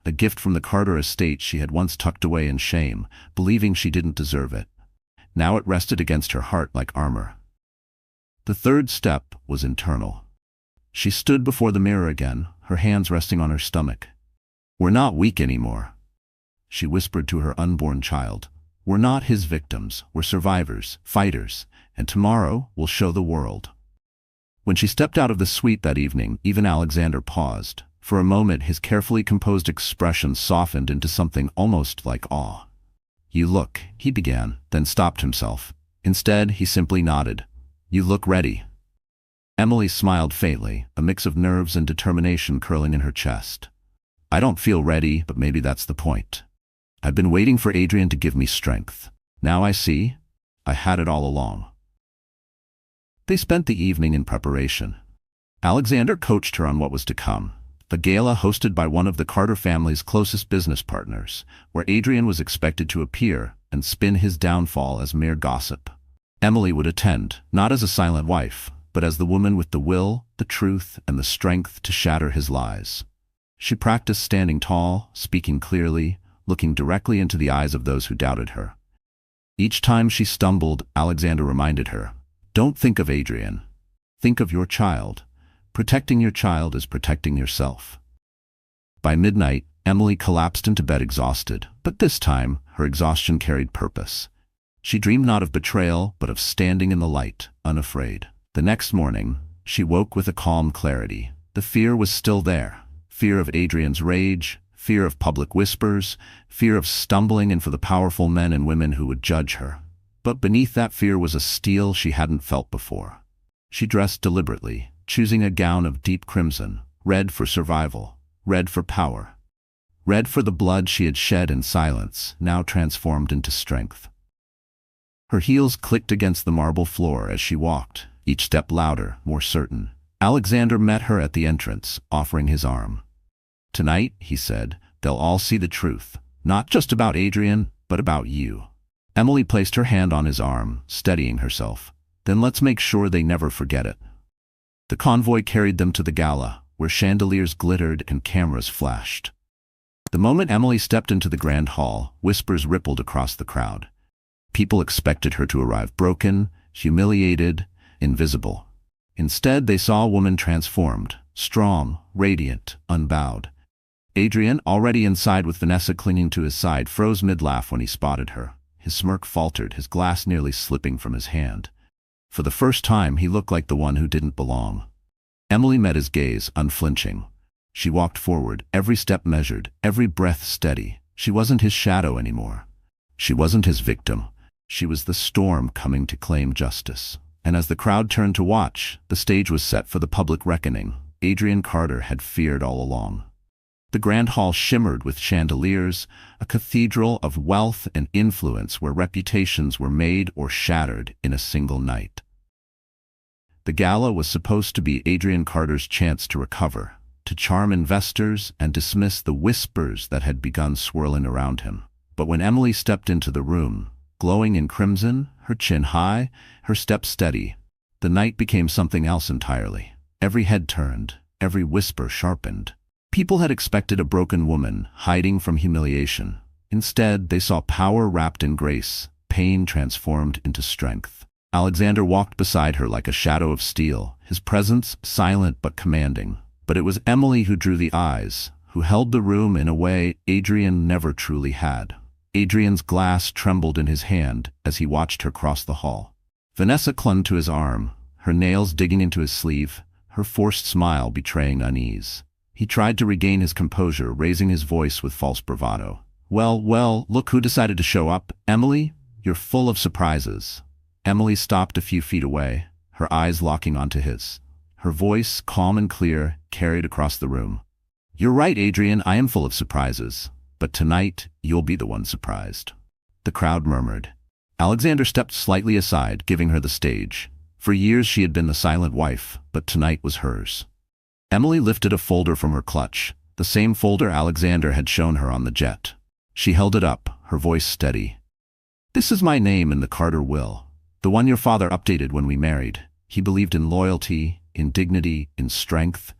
a gift from the Carter estate she had once tucked away in shame, believing she didn't deserve it. Now it rested against her heart like armor. The third step was internal. She stood before the mirror again, her hands resting on her stomach. "We're not weak anymore," she whispered to her unborn child. We're not his victims, we're survivors, fighters, and tomorrow we'll show the world. When she stepped out of the suite that evening, even Alexander paused. For a moment, his carefully composed expression softened into something almost like awe. "You look," he began, then stopped himself. Instead, he simply nodded. "You look ready." Emily smiled faintly, a mix of nerves and determination curling in her chest. "I don't feel ready, but maybe that's the point. I've been waiting for Adrian to give me strength. Now I see. I had it all along." They spent the evening in preparation. Alexander coached her on what was to come. A gala hosted by one of the Carter family's closest business partners, where Adrian was expected to appear and spin his downfall as mere gossip. Emily would attend, not as a silent wife, but as the woman with the will, the truth, and the strength to shatter his lies. She practiced standing tall, speaking clearly, looking directly into the eyes of those who doubted her. Each time she stumbled, Alexander reminded her, "Don't think of Adrian. Think of your child. Protecting your child is protecting yourself." By midnight, Emily collapsed into bed exhausted, but this time, her exhaustion carried purpose. She dreamed not of betrayal, but of standing in the light, unafraid. The next morning, she woke with a calm clarity. The fear was still there. Fear of Adrian's rage, fear of public whispers, fear of stumbling in for the powerful men and women who would judge her. But beneath that fear was a steel she hadn't felt before. She dressed deliberately, choosing a gown of deep crimson, red for survival, red for power, red for the blood she had shed in silence, now transformed into strength. Her heels clicked against the marble floor as she walked, each step louder, more certain. Alexander met her at the entrance, offering his arm. "Tonight," he said, "they'll all see the truth, not just about Adrian, but about you." Emily placed her hand on his arm, steadying herself. "Then let's make sure they never forget it." The convoy carried them to the gala, where chandeliers glittered and cameras flashed. The moment Emily stepped into the grand hall, whispers rippled across the crowd. People expected her to arrive broken, humiliated, invisible. Instead, they saw a woman transformed, strong, radiant, unbowed. Adrian, already inside with Vanessa clinging to his side, froze mid-laugh when he spotted her. His smirk faltered, his glass nearly slipping from his hand. For the first time, he looked like the one who didn't belong. Emily met his gaze, unflinching. She walked forward, every step measured, every breath steady. She wasn't his shadow anymore. She wasn't his victim. She was the storm coming to claim justice. And as the crowd turned to watch, the stage was set for the public reckoning Adrian Carter had feared all along. The grand hall shimmered with chandeliers, a cathedral of wealth and influence where reputations were made or shattered in a single night. The gala was supposed to be Adrian Carter's chance to recover, to charm investors and dismiss the whispers that had begun swirling around him. But when Emily stepped into the room, glowing in crimson, her chin high, her step steady, the night became something else entirely. Every head turned, every whisper sharpened. People had expected a broken woman, hiding from humiliation. Instead, they saw power wrapped in grace, pain transformed into strength. Alexander walked beside her like a shadow of steel, his presence silent but commanding. But it was Emily who drew the eyes, who held the room in a way Adrian never truly had. Adrian's glass trembled in his hand as he watched her cross the hall. Vanessa clung to his arm, her nails digging into his sleeve, her forced smile betraying unease. He tried to regain his composure, raising his voice with false bravado. Well, look who decided to show up. Emily, you're full of surprises." Emily stopped a few feet away, her eyes locking onto his. Her voice, calm and clear, carried across the room. "You're right, Adrian, I am full of surprises. But tonight, you'll be the one surprised." The crowd murmured. Alexander stepped slightly aside, giving her the stage. For years she had been the silent wife, but tonight was hers. Emily lifted a folder from her clutch, the same folder Alexander had shown her on the jet. She held it up, her voice steady. "This is my name in the Carter will, the one your father updated when we married. He believed in loyalty, in dignity, in strength,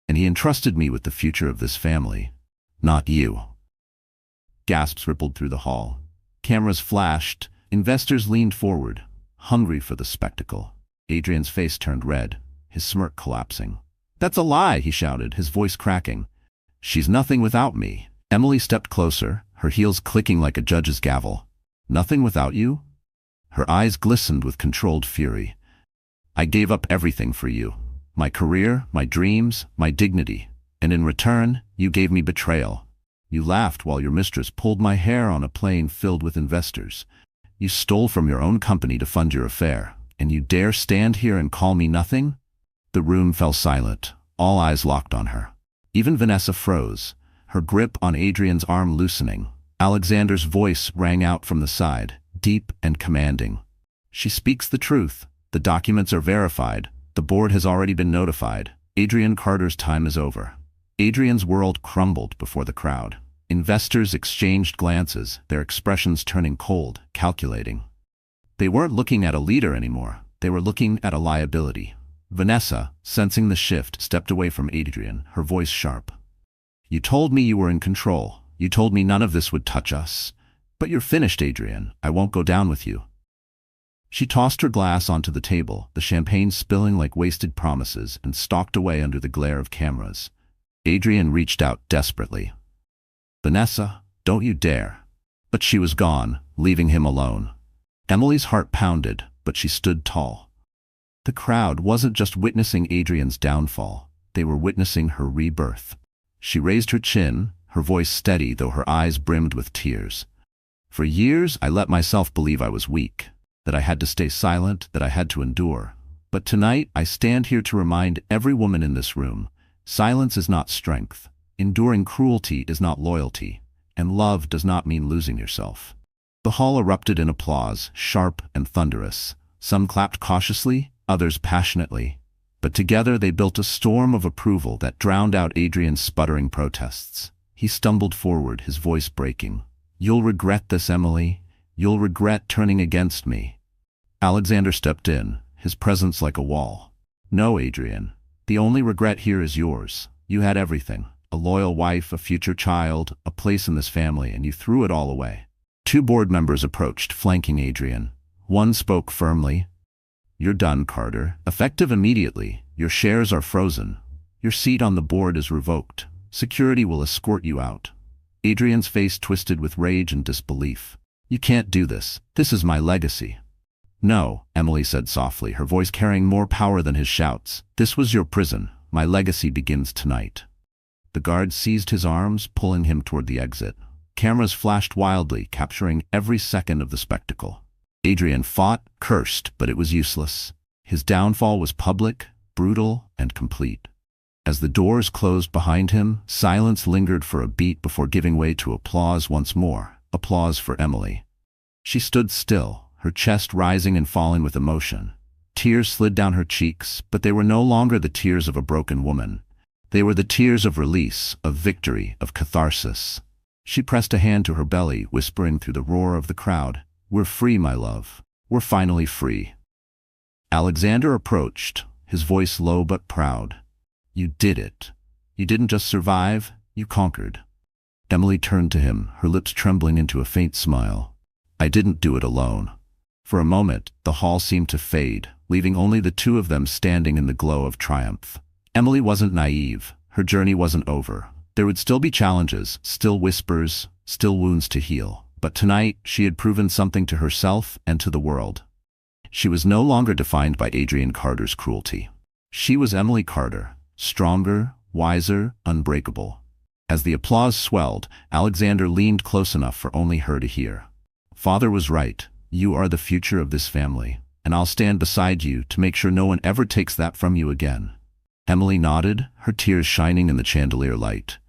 and he entrusted me with the future of this family. Not you." Gasps rippled through the hall. Cameras flashed, investors leaned forward, hungry for the spectacle. Adrian's face turned red, his smirk collapsing. "That's a lie," he shouted, his voice cracking. "She's nothing without me." Emily stepped closer, her heels clicking like a judge's gavel. Nothing without you? Her eyes glistened with controlled fury. I gave up everything for you. My career, my dreams, my dignity. And in return, you gave me betrayal. You laughed while your mistress pulled my hair on a plane filled with investors. You stole from your own company to fund your affair. And you dare stand here and call me nothing? The room fell silent, all eyes locked on her. Even Vanessa froze, her grip on Adrian's arm loosening. Alexander's voice rang out from the side, deep and commanding. She speaks the truth. The documents are verified. The board has already been notified. Adrian Carter's time is over. Adrian's world crumbled before the crowd. Investors exchanged glances, their expressions turning cold, calculating. They weren't looking at a leader anymore. They were looking at a liability. Vanessa, sensing the shift, stepped away from Adrian, her voice sharp. You told me you were in control. You told me none of this would touch us. But you're finished, Adrian. I won't go down with you. She tossed her glass onto the table, the champagne spilling like wasted promises, and stalked away under the glare of cameras. Adrian reached out desperately. Vanessa, don't you dare. But she was gone, leaving him alone. Emily's heart pounded, but she stood tall. The crowd wasn't just witnessing Adrian's downfall. They were witnessing her rebirth. She raised her chin, her voice steady though her eyes brimmed with tears. For years, I let myself believe I was weak, that I had to stay silent, that I had to endure. But tonight, I stand here to remind every woman in this room, silence is not strength, enduring cruelty is not loyalty, and love does not mean losing yourself. The hall erupted in applause, sharp and thunderous. Some clapped cautiously, others passionately. But together they built a storm of approval that drowned out Adrian's sputtering protests. He stumbled forward, his voice breaking. You'll regret this, Emily. You'll regret turning against me. Alexander stepped in, his presence like a wall. No, Adrian. The only regret here is yours. You had everything. A loyal wife, a future child, a place in this family, and you threw it all away. Two board members approached, flanking Adrian. One spoke firmly. You're done, Carter. Effective immediately. Your shares are frozen. Your seat on the board is revoked. Security will escort you out. Adrian's face twisted with rage and disbelief. You can't do this. This is my legacy. No, Emily said softly, her voice carrying more power than his shouts. This was your prison. My legacy begins tonight. The guard seized his arms, pulling him toward the exit. Cameras flashed wildly, capturing every second of the spectacle. Adrian fought, cursed, but it was useless. His downfall was public, brutal, and complete. As the doors closed behind him, silence lingered for a beat before giving way to applause once more, applause for Emily. She stood still, her chest rising and falling with emotion. Tears slid down her cheeks, but they were no longer the tears of a broken woman. They were the tears of release, of victory, of catharsis. She pressed a hand to her belly, whispering through the roar of the crowd, We're free, my love. We're finally free. Alexander approached, his voice low but proud. You did it. You didn't just survive, you conquered. Emily turned to him, her lips trembling into a faint smile. I didn't do it alone. For a moment, the hall seemed to fade, leaving only the two of them standing in the glow of triumph. Emily wasn't naive. Her journey wasn't over. There would still be challenges, still whispers, still wounds to heal. But tonight, she had proven something to herself and to the world. She was no longer defined by Adrian Carter's cruelty. She was Emily Carter, stronger, wiser, unbreakable. As the applause swelled, Alexander leaned close enough for only her to hear. Father was right. You are the future of this family, and I'll stand beside you to make sure no one ever takes that from you again. Emily nodded, her tears shining in the chandelier light.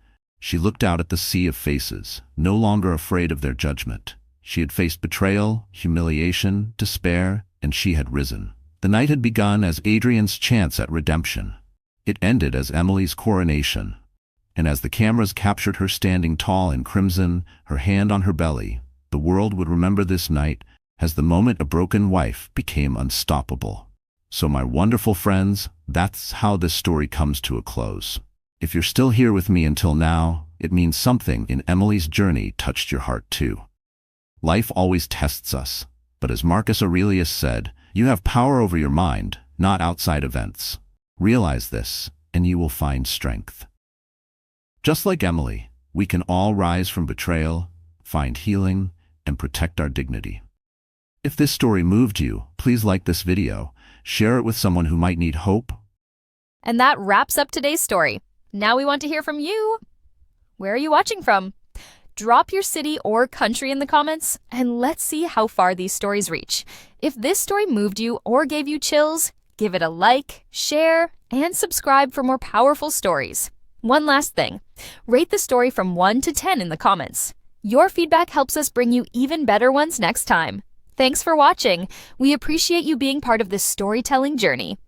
She looked out at the sea of faces, no longer afraid of their judgment. She had faced betrayal, humiliation, despair, and she had risen. The night had begun as Adrian's chance at redemption. It ended as Emily's coronation. And as the cameras captured her standing tall in crimson, her hand on her belly, the world would remember this night as the moment a broken wife became unstoppable. So my wonderful friends, that's how this story comes to a close. If you're still here with me until now, it means something in Emily's journey touched your heart too. Life always tests us, but as Marcus Aurelius said, you have power over your mind, not outside events. Realize this, and you will find strength. Just like Emily, we can all rise from betrayal, find healing, and protect our dignity. If this story moved you, please like this video, share it with someone who might need hope. And that wraps up today's story. Now we want to hear from you. Where are you watching from? Drop your city or country in the comments, and let's see how far these stories reach. If this story moved you or gave you chills, give it a like, share, and subscribe for more powerful stories. One last thing, rate the story from 1 to 10 in the comments. Your feedback helps us bring you even better ones next time. Thanks for watching. We appreciate you being part of this storytelling journey.